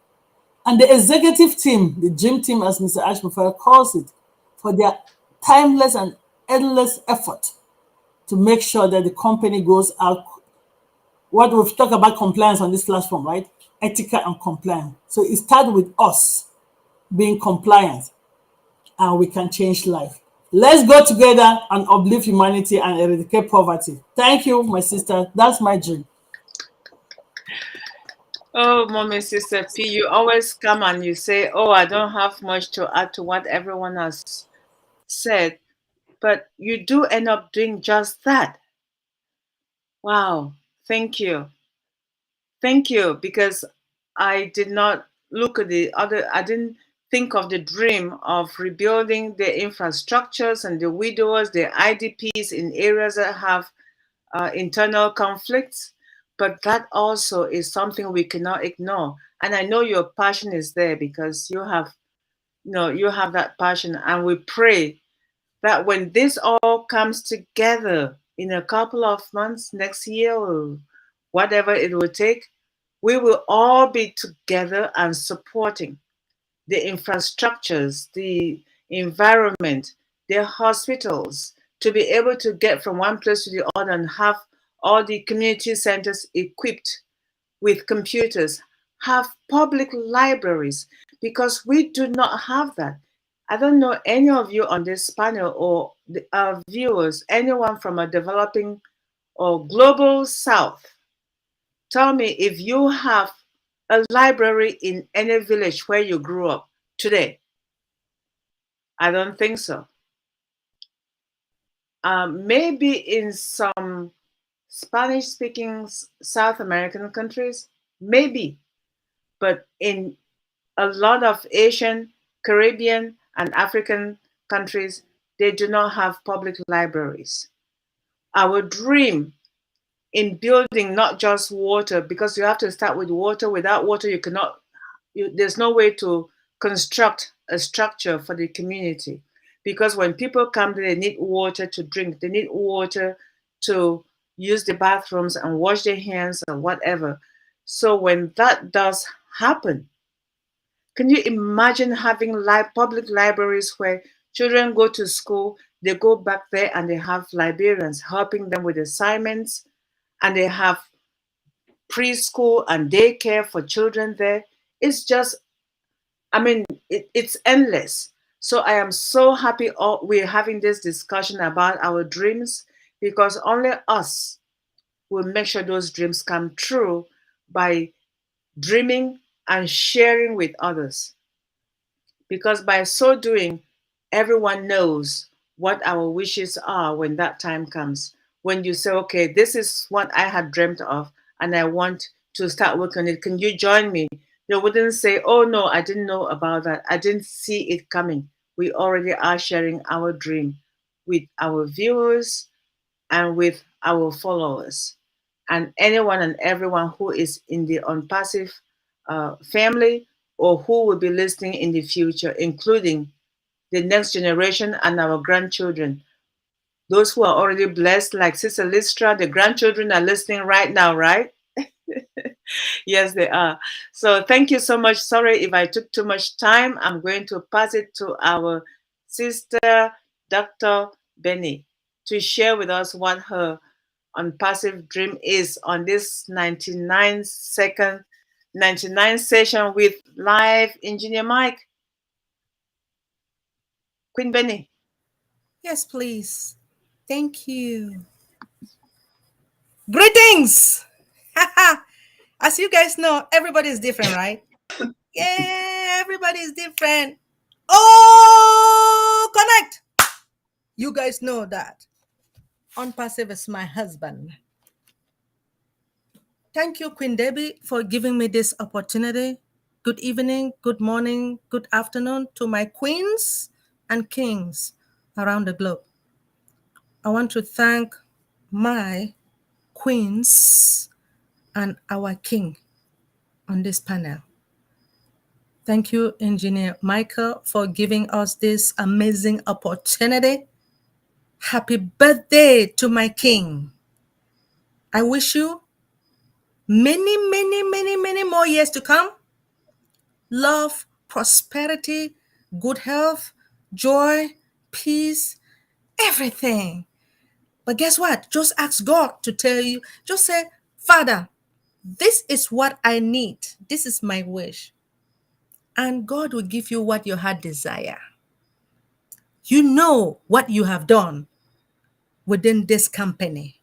and the executive team, the dream team as Mr. Ash Mufara calls it, for their timeless and endless effort to make sure that the company goes out. What we've talked about compliance on this platform, right? Ethical and compliant. So it starts with us being compliant, and we can change life. Let's go together and uplift humanity and eradicate poverty. Thank you, my sister. That's my dream. Oh, mommy, sister P, you always come and you say, "Oh, I don't have much to add to what everyone has said," but you do end up doing just that. Wow, thank you. Thank you, because I did not look at the other, I didn't think of the dream of rebuilding the infrastructures and the widows, the IDPs in areas that have internal conflicts. But that also is something we cannot ignore. And I know your passion is there because you have that passion. And we pray that when this all comes together in a couple of months, next year, or whatever it will take, we will all be together and supporting the infrastructures, the environment, the hospitals, to be able to get from one place to the other and have all the community centers equipped with computers, have public libraries, because we do not have that. I don't know any of you on this panel or our viewers, anyone from a developing or global south. Tell me if you have a library in any village where you grew up today. I don't think so. Maybe in some Spanish speaking South American countries, maybe. But in a lot of Asian, Caribbean, and African countries, they do not have public libraries. Our dream in building not just water, because you have to start with water. Without water, you cannot, there's no way to construct a structure for the community. Because when people come, they need water to drink, they need water to use the bathrooms and wash their hands or whatever. So when that does happen, can you imagine having public libraries where children go to school, they go back there and they have librarians helping them with assignments, and they have preschool and daycare for children there? It's just, I mean, it's endless. So I am so happy we're having this discussion about our dreams, because only us will make sure those dreams come true by dreaming and sharing with others. Because by so doing, everyone knows what our wishes are when that time comes. When you say, okay, this is what I had dreamt of and I want to start working on it, can you join me? They wouldn't say, oh no, I didn't know about that, I didn't see it coming. We already are sharing our dream with our viewers and with our followers, and anyone and everyone who is in the Unpassive family, or who will be listening in the future, including the next generation and our grandchildren. Those who are already blessed, like Sister Listra, the grandchildren are listening right now, right? Yes, they are. So thank you so much. Sorry if I took too much time. I'm going to pass it to our sister, Dr. Benny, to share with us what her unpassive dream is on this 99 session with live engineer Mike. Queen Benny. Yes, please. Thank you. Greetings! As you guys know, everybody is different, right? Yeah, everybody is different. Oh, connect! You guys know that. Unpassive is my husband. Thank you, Queen Debbie, for giving me this opportunity. Good evening, good morning, good afternoon to my queens and kings around the globe. I want to thank my queens and our king on this panel. Thank you, Engineer Michael, for giving us this amazing opportunity. Happy birthday to my king. I wish you many, many, many, many more years to come. Love, prosperity, good health, joy, peace, everything. But guess what? Just ask God to tell you. Just say, Father, this is what I need. This is my wish. And God will give you what your heart desire. You know what you have done within this company.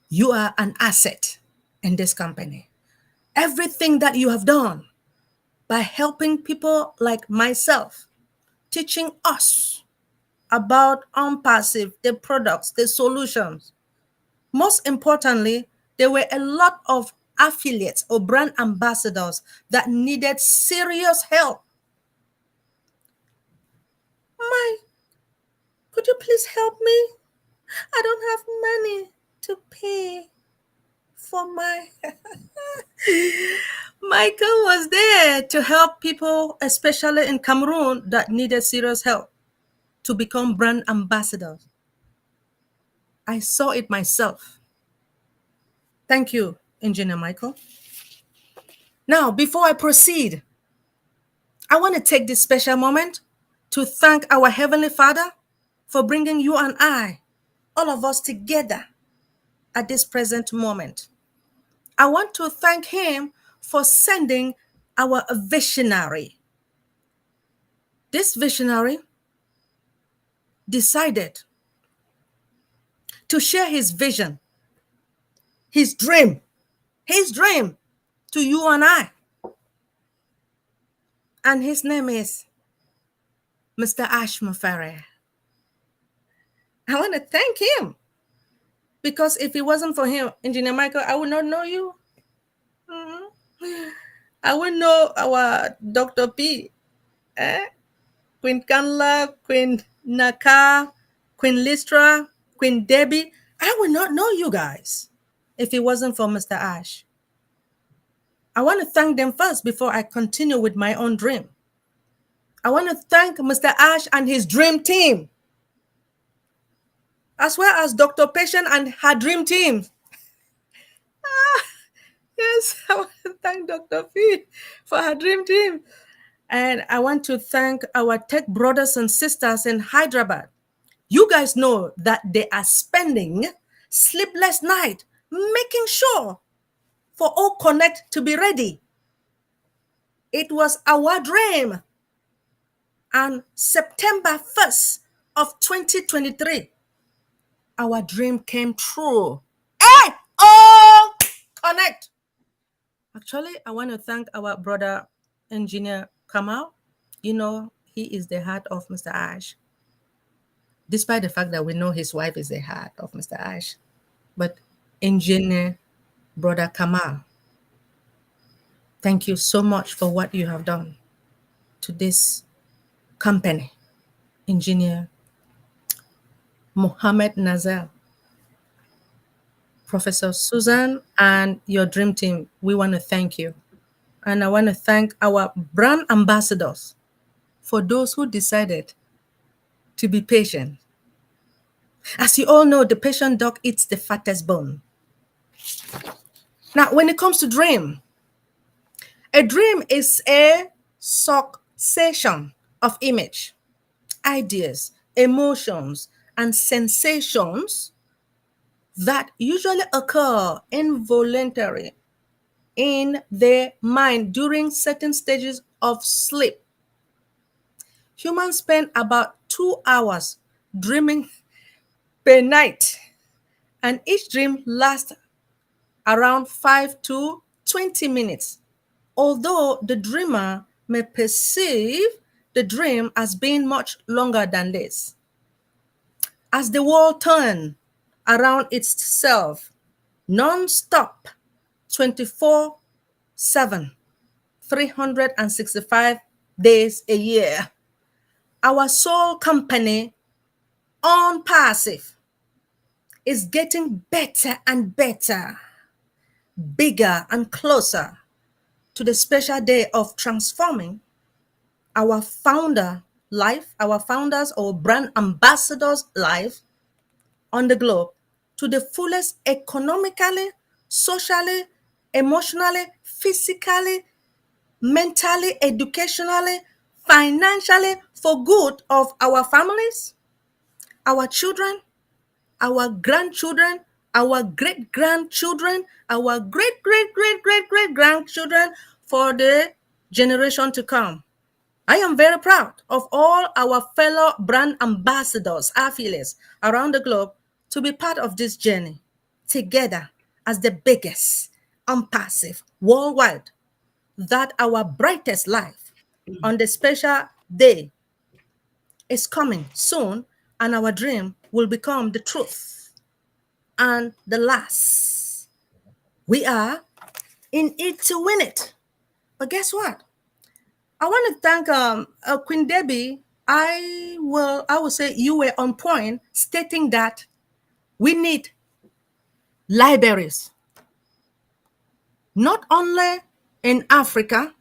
You are an asset in this company. everything that you have done by helping people like myself, teaching us about OnPassive, the products, the solutions. Most importantly, there were a lot of affiliates or brand ambassadors that needed serious help. Could you please help me? I don't have money to pay for my... Michael was there to help people, especially in Cameroon, that needed serious help to become brand ambassadors. I saw it myself. Thank you, Engineer Michael. Now, before I proceed, I want to take this special moment to thank our Heavenly Father for bringing you and I, all of us together at this present moment. I want to thank Him for sending our visionary. This visionary decided to share his vision, his dream to you and I. And his name is Mr. Ash Mafare. I want to thank him because if it wasn't for him, Engineer Michael, I would not know you. I would know our Dr. P, Queen Kanla, Queen Naka, Queen Listra, Queen Debbie. I would not know you guys if it wasn't for Mr. Ash. I want to thank them first before I continue with my own dream. I want to thank Mr. Ash and his dream team, as well as Dr. Patient and her dream team. Yes, I want to thank Dr. P for her dream team. And I want to thank our tech brothers and sisters in Hyderabad. You guys know that they are spending sleepless night making sure for all Connect to be ready. It was our dream. And September 1st of 2023, our dream came true. Hey, all Connect. Actually, I want to thank our brother, Engineer Kamal. You know, he is the heart of Mr. Ash. Despite the fact that we know his wife is the heart of Mr. Ash. But Engineer Brother Kamal, thank you so much for what you have done to this company. Engineer Mohammed Nazel, Professor Susan, and your dream team, we want to thank you. And I want to thank our brand ambassadors for those who decided to be patient. As you all know, the patient dog eats the fattest bone. Now, when it comes to dream, a dream is a succession of image, ideas, emotions, and sensations that usually occur involuntarily in the mind during certain stages of sleep. Humans spend about 2 hours dreaming per night, and each dream lasts around 5 to 20 minutes, although the dreamer may perceive the dream as being much longer than this. As the world turns around itself non-stop, 24/7, 365 days a year, our soul company, OnPassive, is getting better and better, bigger and closer to the special day of transforming our founder life, our founders or brand ambassadors' life on the globe to the fullest economically, socially, emotionally, physically, mentally, educationally, financially, for good of our families, our children, our grandchildren, our great-grandchildren, our great-great-great-great-great-grandchildren, for the generation to come. I am very proud of all our fellow brand ambassadors, affiliates around the globe to be part of this journey together as the biggest unpassive worldwide that our brightest life on the special day is coming soon, and our dream will become the truth and the last. We are in it to win it. But guess what? I want to thank Queen Debbie. I will say you were on point stating that we need libraries, not only in Africa,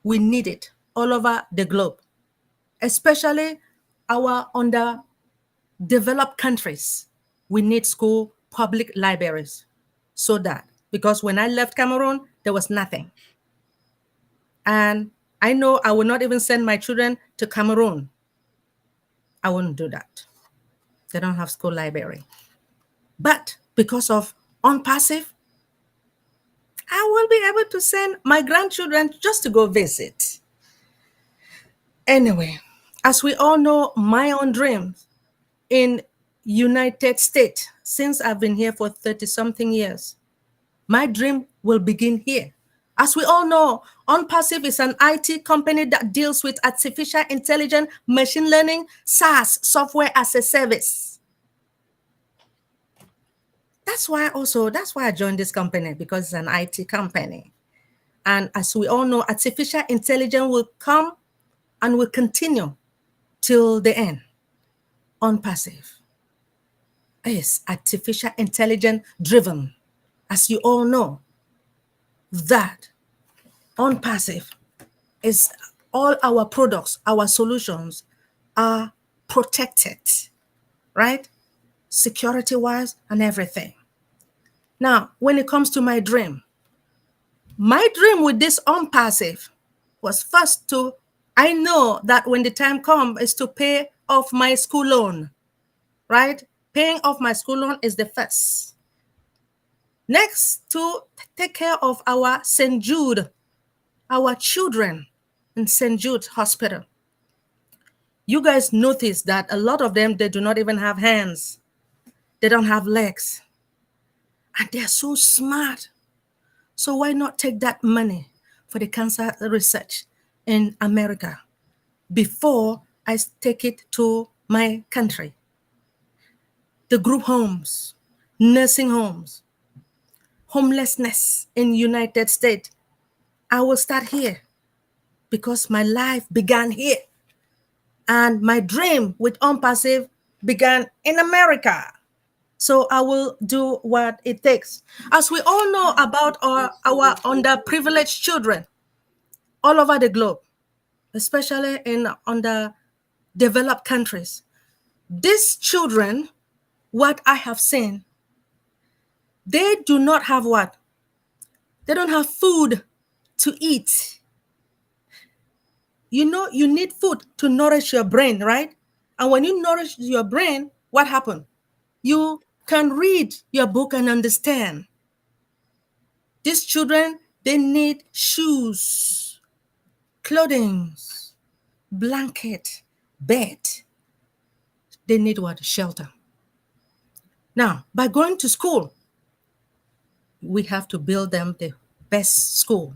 we need it all over the globe, especially our underdeveloped countries. We need school public libraries so that, because when I left Cameroon, there was nothing. And I know I will not even send my children to Cameroon. I wouldn't do that. They don't have school library. But because of unpassive, I will be able to send my grandchildren just to go visit. Anyway, as we all know, my own dreams in United States, since I've been here for 30 something years, my dream will begin here. As we all know, OnPassive is an IT company that deals with artificial intelligence, machine learning, SaaS, software as a service. That's why I joined this company, because it's an IT company. And as we all know, artificial intelligence will come and will continue till the end. OnPassive is artificial intelligence driven. As you all know, that OnPassive is all our products, our solutions are protected, right? Security-wise and everything. Now, when it comes to my dream with this OnPassive was first I know that when the time comes is to pay off my school loan, right? Paying off my school loan is the first. Next, to take care of our St. Jude, our children in St. Jude Hospital. You guys notice that a lot of them, they do not even have hands. They don't have legs. And they're so smart. So why not take that money for the cancer research in America before I take it to my country? The group homes, nursing homes, homelessness in United States. I will start here because my life began here. And my dream with OnPassive began in America. So I will do what it takes. As we all know about our underprivileged children all over the globe, especially in underdeveloped countries, these children, what I have seen, they do not have what? They don't have food to eat. You know, you need food to nourish your brain, right? And when you nourish your brain, what happens? You can read your book and understand. These children, they need shoes, clothing, blanket, bed. They need what? Shelter. Now, by going to school, we have to build them the best school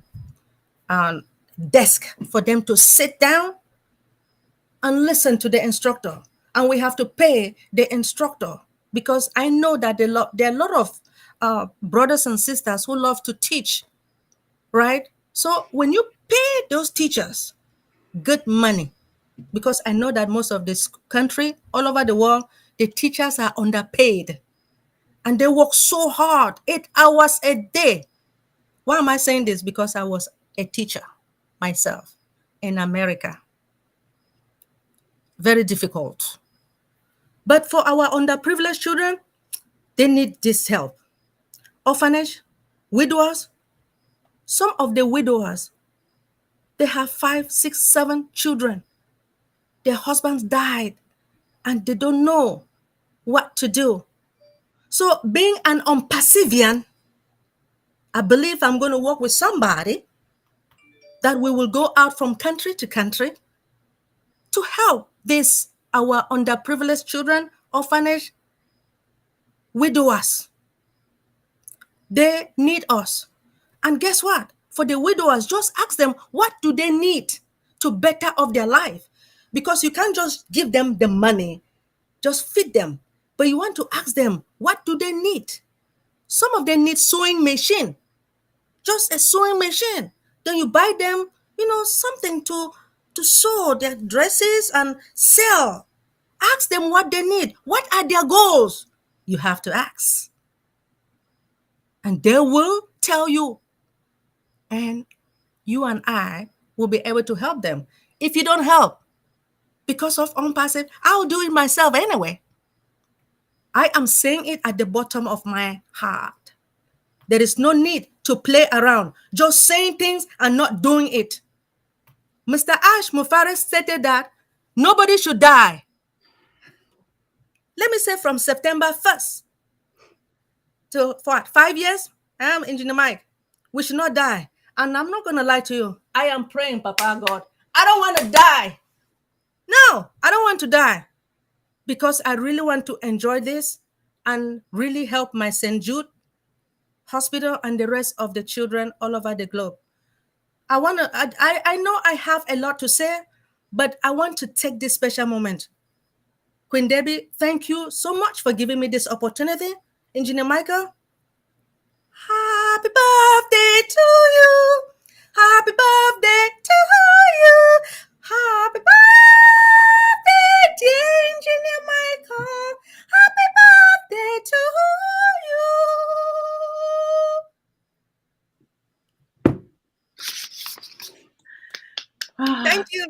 and desk for them to sit down and listen to the instructor. And we have to pay the instructor, because I know that there are a lot of brothers and sisters who love to teach, right? So when you pay those teachers good money, because I know that most of this country, all over the world, the teachers are underpaid. And they work so hard, 8 hours a day. Why am I saying this? Because I was a teacher myself in America. Very difficult. But for our underprivileged children, they need this help. Orphanage, widowers, some of the widowers, they have 5, 6, 7 children. Their husbands died and they don't know what to do. So being an OnPassivian, I believe I'm going to work with somebody that we will go out from country to country to help these our underprivileged children, orphanage, widowers. They need us. And guess what? For the widowers, just ask them, what do they need to better off their life? Because you can't just give them the money, just feed them. But you want to ask them, what do they need? Some of them need sewing machine, just a sewing machine. Then you buy them, something to sew their dresses and sell. Ask them what they need. What are their goals? You have to ask. And they will tell you. And you and I will be able to help them. If you don't help, because of unpassive, I'll do it myself anyway. I am saying it at the bottom of my heart. There is no need to play around, just saying things and not doing it. Mr. Ash Mufaris stated that nobody should die. Let me say from September 1st to 5 years, I am Engineer Mike. We should not die. And I'm not going to lie to you. I am praying, Papa God. I don't want to die. No, I don't want to die. Because I really want to enjoy this and really help my St. Jude Hospital and the rest of the children all over the globe. I know I have a lot to say, but I want to take this special moment. Queen Debbie, thank you so much for giving me this opportunity. Engineer Michael, happy birthday to you. Happy birthday to you. Happy birthday, dear Engineer Michael. Happy birthday to you. Thank you.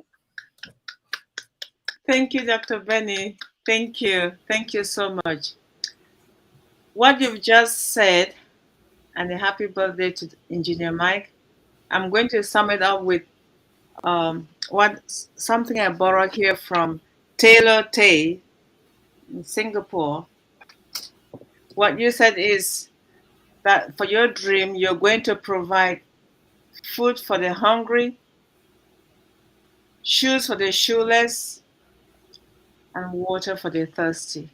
Thank you, Dr. Benny. Thank you. Thank you so much. What you've just said, and a happy birthday to Engineer Mike, I'm going to sum it up with something I borrowed here from Taylor Tay in Singapore. What you said is that for your dream, you're going to provide food for the hungry, shoes for the shoeless, and water for the thirsty.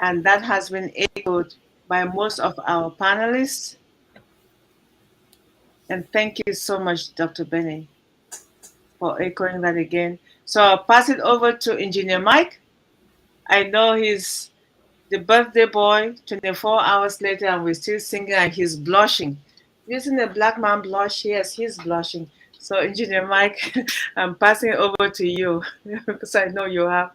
And that has been echoed by most of our panelists. And thank you so much, Dr. Benny, for echoing that again. So I'll pass it over to Engineer Mike. I know he's the birthday boy, 24 hours later, and we're still singing, and he's blushing. Using a black man blush, yes, he's blushing. So Engineer Mike, I'm passing it over to you because I know you're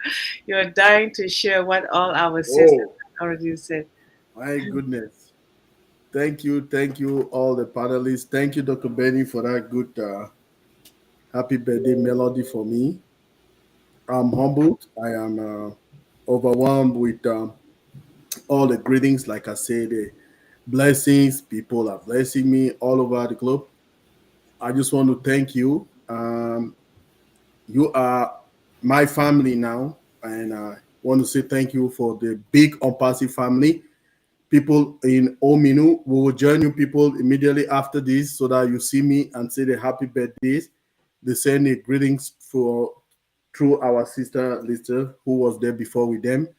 dying to share what all our sisters already said. My goodness. Thank you, all the panelists. Thank you, Dr. Benny, for that good happy birthday melody for me. I'm humbled. I am overwhelmed with all the greetings. Like I said, the blessings. People are blessing me all over the globe. I just want to thank you. You are my family now, and I want to say thank you for the big Ompasi family. People in Ominu, we will join you people immediately after this so that you see me and say the happy birthdays. They send the greetings through our sister Lisa, who was there before with them.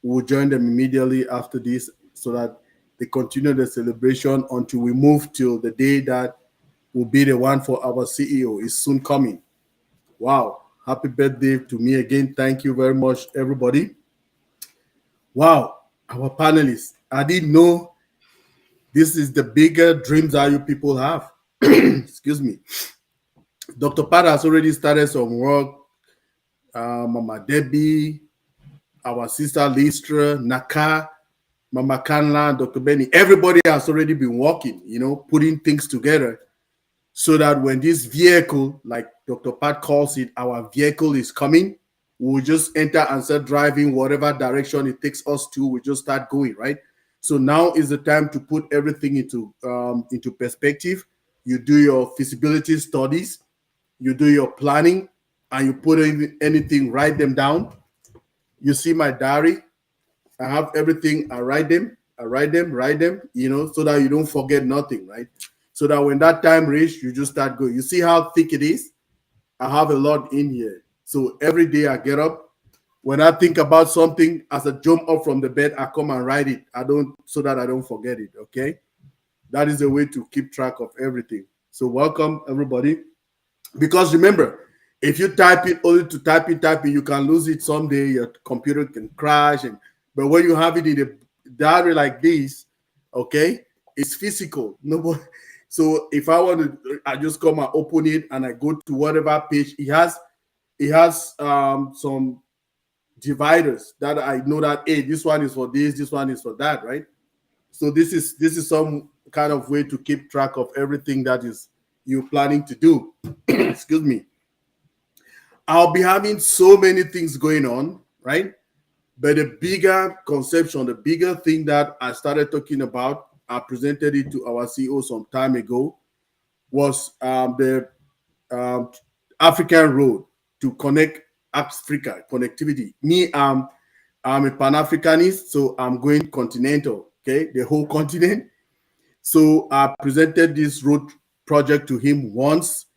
We will join them immediately after this so that they continue the celebration until we move till the day that will be the one for our CEO. Is soon coming. Wow. Happy birthday to me again. Thank you very much, everybody. Wow. Our panelists. I didn't know this is the bigger dreams that you people have. Excuse me. Dr. Pat has already started some work. Mama Debbie, our sister Listra, Naka, Mama Kanla, Dr. Benny, everybody has already been working, putting things together so that when this vehicle, like Dr. Pat calls it, our vehicle is coming, we'll just enter and start driving whatever direction it takes us to. We just start going, right? So now is the time to put everything into perspective. You do your feasibility studies, you do your planning, and you put in anything, write them down. You see my diary. I have everything. I write them, so that you don't forget nothing, right? So that when that time reaches, you just start going. You see how thick it is? I have a lot in here. So every day I get up, When I think about something, as I jump up from the bed, I come and write it. So that I don't forget it. Okay, that is a way to keep track of everything. So welcome everybody. Because remember, if you type it only to type it, you can lose it someday. Your computer can crash. But when you have it in a diary like this, okay, it's physical. Nobody. So if I want to, I just come and open it and I go to whatever page it has. It has some dividers that I know that, hey, this one is for this one is for that, right? So this is some kind of way to keep track of everything that is you planning to do. Excuse me. I'll be having so many things going on, right? But the bigger conception, the bigger thing that I started talking about, I presented it to our CEO some time ago, was the African road to connect Africa, connectivity. Me, I'm a Pan-Africanist, so I'm going continental, okay, the whole continent. So I presented this road project to him once.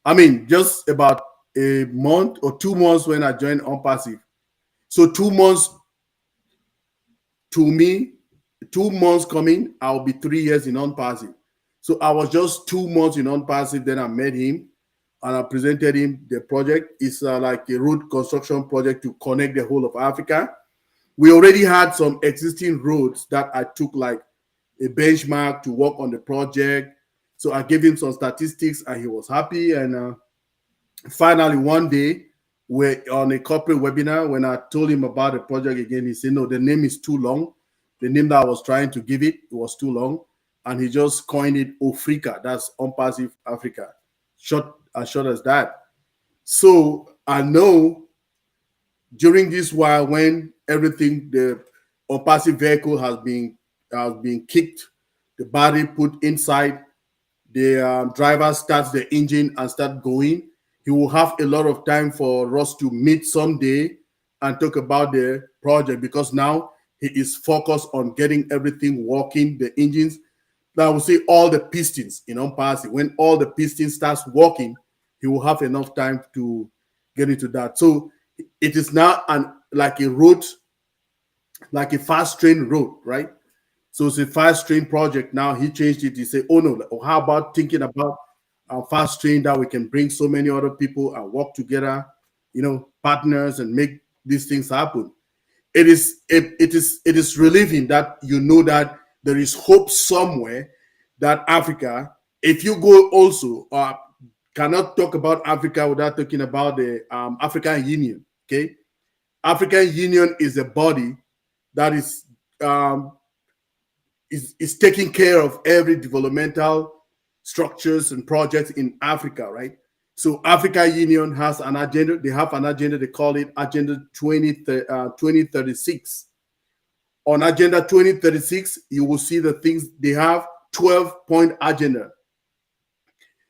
I mean, just about a month or 2 months when I joined OnPassive. So 2 months to me, 2 months coming, I'll be 3 years in OnPassive. So I was just 2 months in OnPassive, then I met him and I presented him the project. It's like a road construction project to connect the whole of Africa. We already had some existing roads that I took like a benchmark to work on the project. So I gave him some statistics and he was happy. And finally, one day, we're on a corporate webinar. When I told him about the project again, he said, no, the name is too long. The name that I was trying to give it, it was too long. And he just coined it Africa. That's OnPassive Africa. Short as that. So I know during this while when everything, the OnPassive vehicle has been kicked, the body put inside, the driver starts the engine and start going, he will have a lot of time for us to meet someday and talk about the project, because now he is focused on getting everything working, the engines. Now we say all the pistons in OnPassive. When all the pistons starts working, he will have enough time to get into that. So it is now like a road, like a fast train road, right? So it's a fast train project. Now he changed it. He said, oh no, how about thinking about a fast train that we can bring so many other people and work together, partners, and make these things happen. It is relieving that you know that there is hope somewhere, that Africa, if you go also, cannot talk about Africa without talking about the African Union. Okay, African Union is a body that is taking care of every developmental structures and projects in Africa, right? So African Union has an agenda. They have an agenda. They call it Agenda 2036. On Agenda 2036, you will see the things they have. 12-point agenda.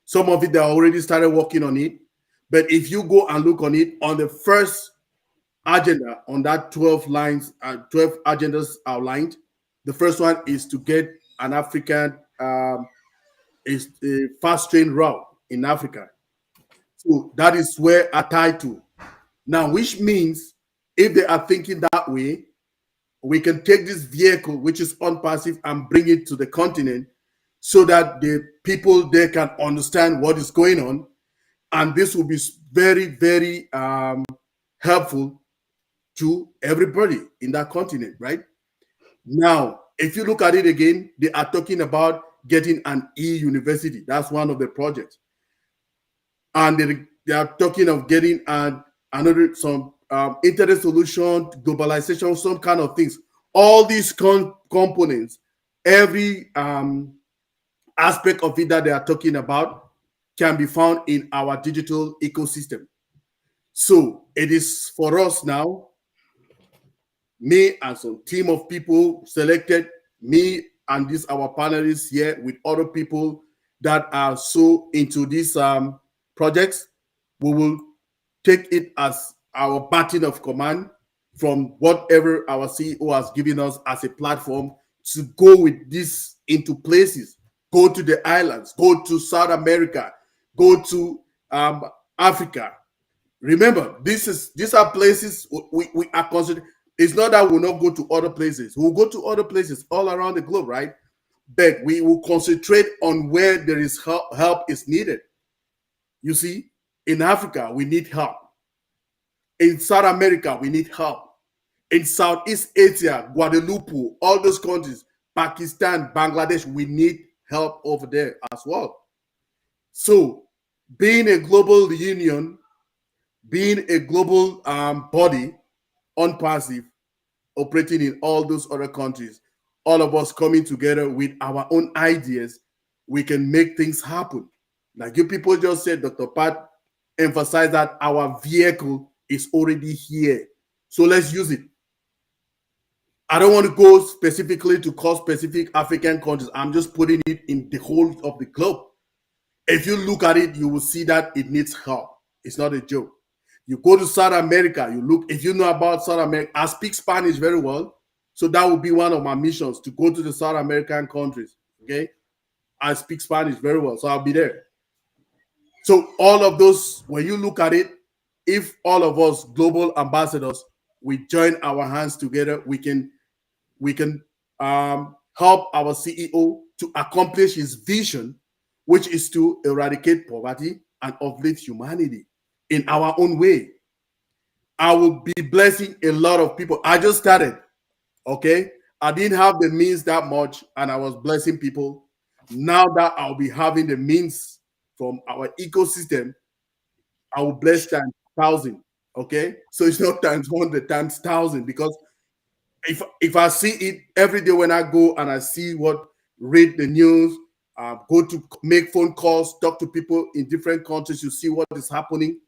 Some of it they already started working on it, but if you go and look on it, on the first agenda, on that 12 lines, 12 agendas outlined, the first one is to get an African is a fast train route in Africa. So that is where I tie to. Now, which means if they are thinking that way, we can take this vehicle, which is OnPassive, and bring it to the continent so that the people there can understand what is going on. And this will be very, very helpful to everybody in that continent, right? Now, if you look at it again, they are talking about getting an e-university. That's one of the projects. And they are talking of getting some internet solution, globalization, some kind of things. All these components, every aspect of it that they are talking about can be found in our digital ecosystem. So it is for us now, me and some team of people selected, me and these our panelists here with other people that are so into these projects. We will take it as our baton of command from whatever our CEO has given us as a platform to go with this into places, go to the islands, go to South America, go to Africa, Remember, these are places we are considering. It's not that we'll not go to other places. We'll go to other places all around the globe, right? But we will concentrate on where there is help is needed. You see, in Africa, we need help. In South America, we need help. In Southeast Asia, Guadeloupe, all those countries, Pakistan, Bangladesh, we need help over there as well. So, being a global union, being a global body, unpassive, operating in all those other countries, all of us coming together with our own ideas, we can make things happen. Like you people just said, Dr. Pat emphasized that our vehicle is already here. So let's use it. I don't want to go specifically to call specific African countries. I'm just putting it in the whole of the globe. If you look at it, you will see that it needs help. It's not a joke. You go to South America, you look, if you know about South America, I speak Spanish very well. So that would be one of my missions, to go to the South American countries. Okay. I speak Spanish very well, so I'll be there. So all of those, when you look at it, if all of us global ambassadors, we join our hands together, we can help our CEO to accomplish his vision, which is to eradicate poverty and uplift humanity in our own way. I will be blessing a lot of people. I just started, okay? I didn't have the means that much, and I was blessing people. Now that I'll be having the means from our ecosystem, I will bless times 1,000, okay? So it's not times 100, times 1,000, because if I see it every day when I go and I see read the news, go to make phone calls, talk to people in different countries, you see what is happening,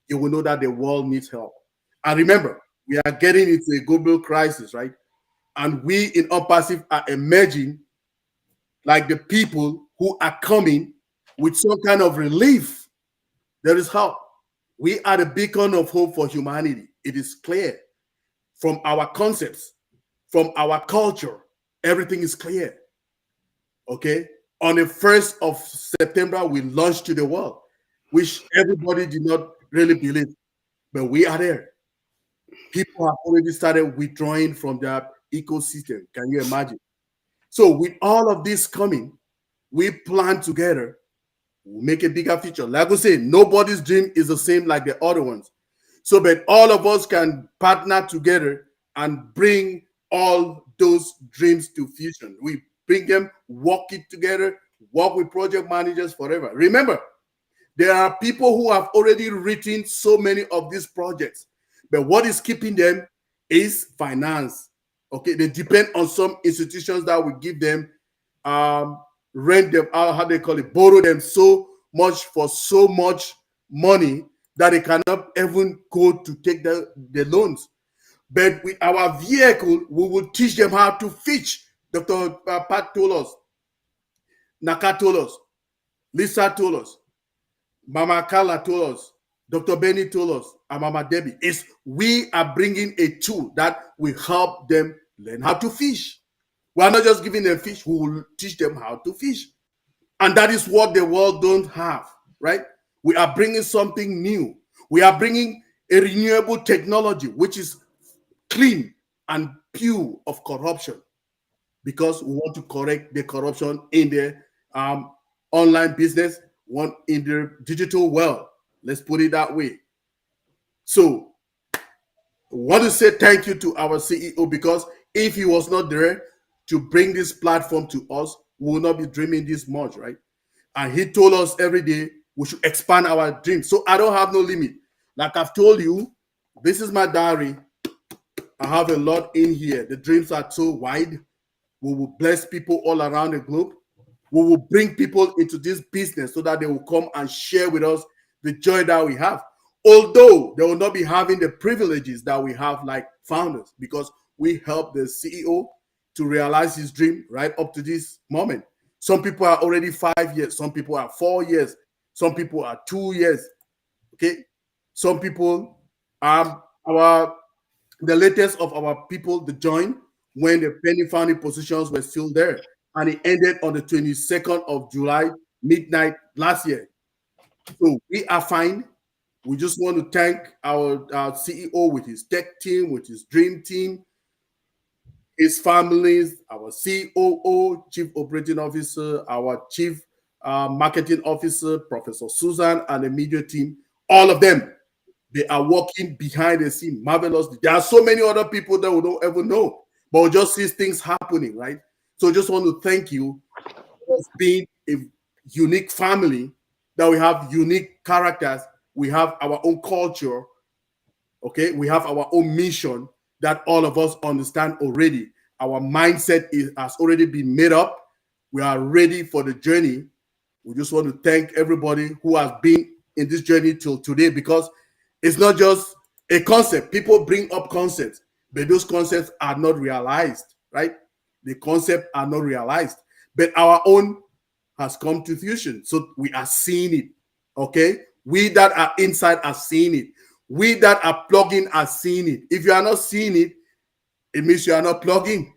you will know that the world needs help. And remember, we are getting into a global crisis, right? And we in Unpassive are emerging like the people who are coming with some kind of relief. There is help. We are the beacon of hope for humanity. It is clear from our concepts, from our culture, everything is clear. Okay? On the 1st of September, we launched to the world, which everybody did not really believe, but we are there. People have already started withdrawing from their ecosystem. Can you imagine? So with all of this coming, we plan together, we'll make a bigger future. Like we say, nobody's dream is the same like the other ones. So that all of us can partner together and bring all those dreams to fusion. We bring them, work it together, work with project managers forever. Remember, there are people who have already written so many of these projects, but what is keeping them is finance. Okay, they depend on some institutions that will give them, rent them out, how they call it, borrow them so much for so much money that they cannot even go to take the loans. But with our vehicle, we will teach them how to fish. Dr. Pat told us, Naka told us, Lisa told us, Mama Carla told us, Dr. Benny told us, and Mama Debbie, is we are bringing a tool that will help them learn how to fish. We are not just giving them fish, we will teach them how to fish. And that is what the world don't have, right? We are bringing something new. We are bringing a renewable technology, which is clean and pure of corruption, because we want to correct the corruption in the online business, one in the digital world. Let's put it that way. So I want to say thank you to our CEO, because if he was not there to bring this platform to us, we will not be dreaming this much, right? And he told us every day we should expand our dreams. So I don't have no limit. Like I've told you, this is my diary. I have a lot in here. The dreams are so wide. We will bless people all around the globe. We will bring people into this business so that they will come and share with us the joy that we have. Although they will not be having the privileges that we have like founders, because we help the CEO to realize his dream right up to this moment. Some people are already 5 years. Some people are 4 years. Some people are 2 years. Okay. Some people the latest of our people, the join, when the penny founding positions were still there. And it ended on the 22nd of July, midnight last year. So we are fine. We just want to thank our CEO with his tech team, with his dream team, his families, our COO, Chief Operating Officer, our Chief Marketing Officer, Professor Susan, and the media team. All of them, they are working behind the scene marvelously. There are so many other people that we don't ever know, but we just see things happening, right? So just want to thank you for being a unique family, that we have unique characters, we have our own culture, okay? We have our own mission that all of us understand already. Our mindset has already been made up. We are ready for the journey. We just want to thank everybody who has been in this journey till today, because it's not just a concept. People bring up concepts, but those concepts are not realized, right? The concepts are not realized, but our own has come to fruition. So we are seeing it, okay? We that are inside are seeing it. We that are plugging are seeing it. If you are not seeing it, it means you are not plugging.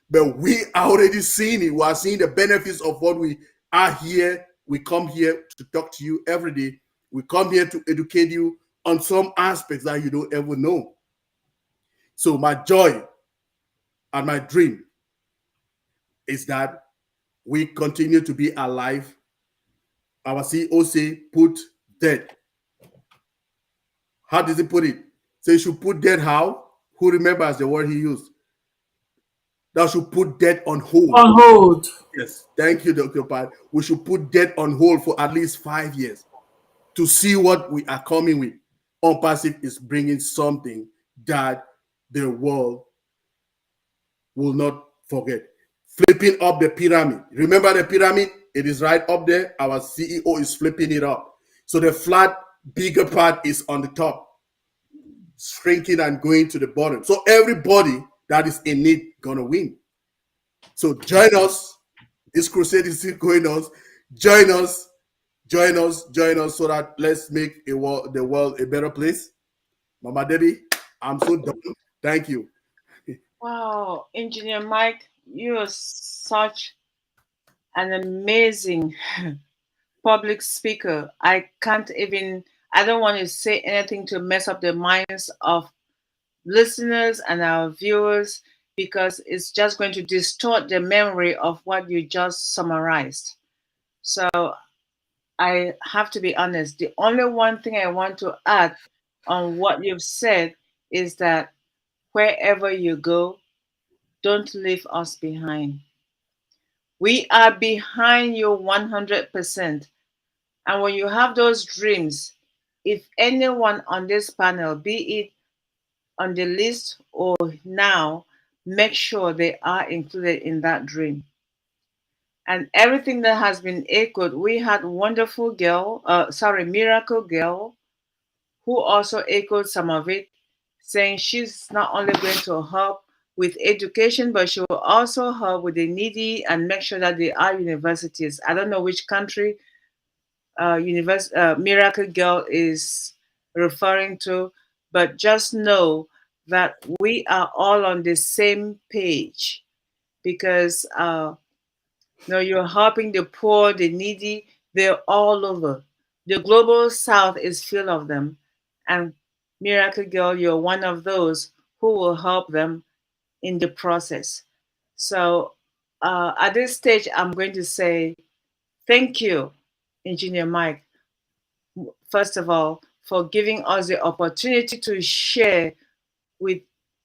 But we are already seeing it. We are seeing the benefits of what we are here. We come here to talk to you every day. We come here to educate you on some aspects that you don't ever know. So my joy and my dream is that we continue to be alive. Our CEO say, put dead. How does he put it? So you should put dead how? Who remembers the word he used? That should put dead on hold. On hold. Yes, thank you, Dr. Pat. We should put dead on hold for at least 5 years to see what we are coming with. OnPassive is bringing something that the world will not forget. Flipping up the pyramid. Remember the pyramid? It is right up there. Our CEO is flipping it up. So the flat, bigger part is on the top, shrinking and going to the bottom. So everybody that is in need gonna win. So join us. This crusade is still going on. Join us, so that let's make the world a better place. Mama Debbie, I'm so done. Thank you. Wow, Engineer Mike, you are such an amazing public speaker. I don't want to say anything to mess up the minds of listeners and our viewers, because it's just going to distort the memory of what you just summarized. So I have to be honest. The only one thing I want to add on what you've said is that wherever you go, don't leave us behind. We are behind you 100%. And when you have those dreams, if anyone on this panel, be it on the list or now, make sure they are included in that dream. And everything that has been echoed, we had Miracle Girl, who also echoed some of it, saying she's not only going to help with education, but she will also help with the needy and make sure that there are universities. I don't know which country Miracle Girl is referring to, but just know that we are all on the same page, because you're helping the poor, the needy. They're all over. The global south is full of them, and Miracle Girl, you're one of those who will help them in the process. So at this stage, I'm going to say thank you, Engineer Mike, first of all, for giving us the opportunity to share with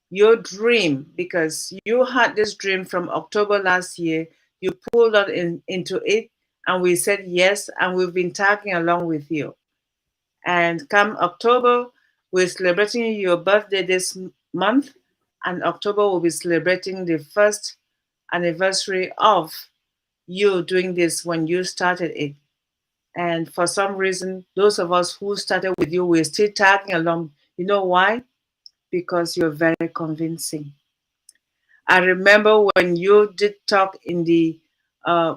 your dream, because you had this dream from October last year. You pulled us into it, and we said yes, and we've been tagging along with you. And come October, we're celebrating your birthday this month, and October will be celebrating the first anniversary of you doing this when you started it. And for some reason, those of us who started with you, we're still tagging along. You know why? Because you're very convincing. I remember when you did talk in the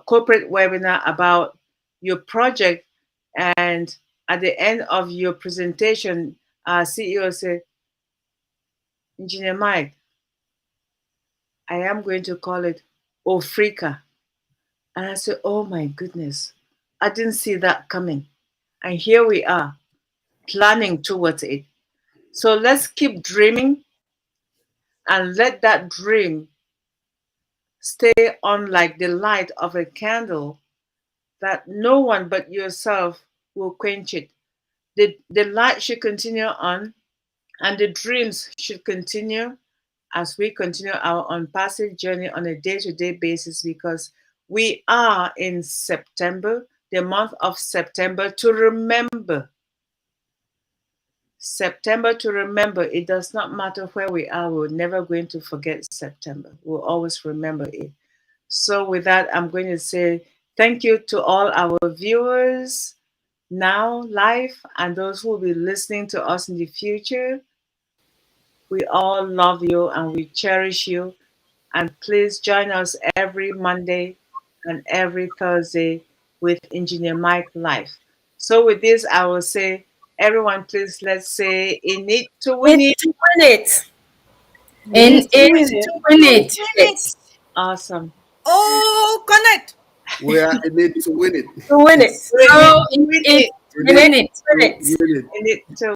corporate webinar about your project, and at the end of your presentation, our CEO said, Engineer Mike, I am going to call it Ofrika. And I said, oh my goodness, I didn't see that coming. And here we are. planning towards it. So let's keep dreaming and let that dream stay on like the light of a candle that no one but yourself will quench it. The light should continue on, and the dreams should continue as we continue our unpassive journey on a day-to-day basis, because we are in September, the month of September to remember. September to remember. It does not matter where we are, we're never going to forget September. We'll always remember it. So with that, I'm going to say thank you to all our viewers now live and those who will be listening to us in the future. We all love you and we cherish you. And please join us every Monday and every Thursday with Engineer Mike Live. So with this, I will say, everyone, please let's say, in it to win In it. it to win it. In In it win it. to win it. Yes. Awesome. Oh, connect. We are in it to win it. To win it. So Win in it. it In to it win it. to Win it. win it. In it to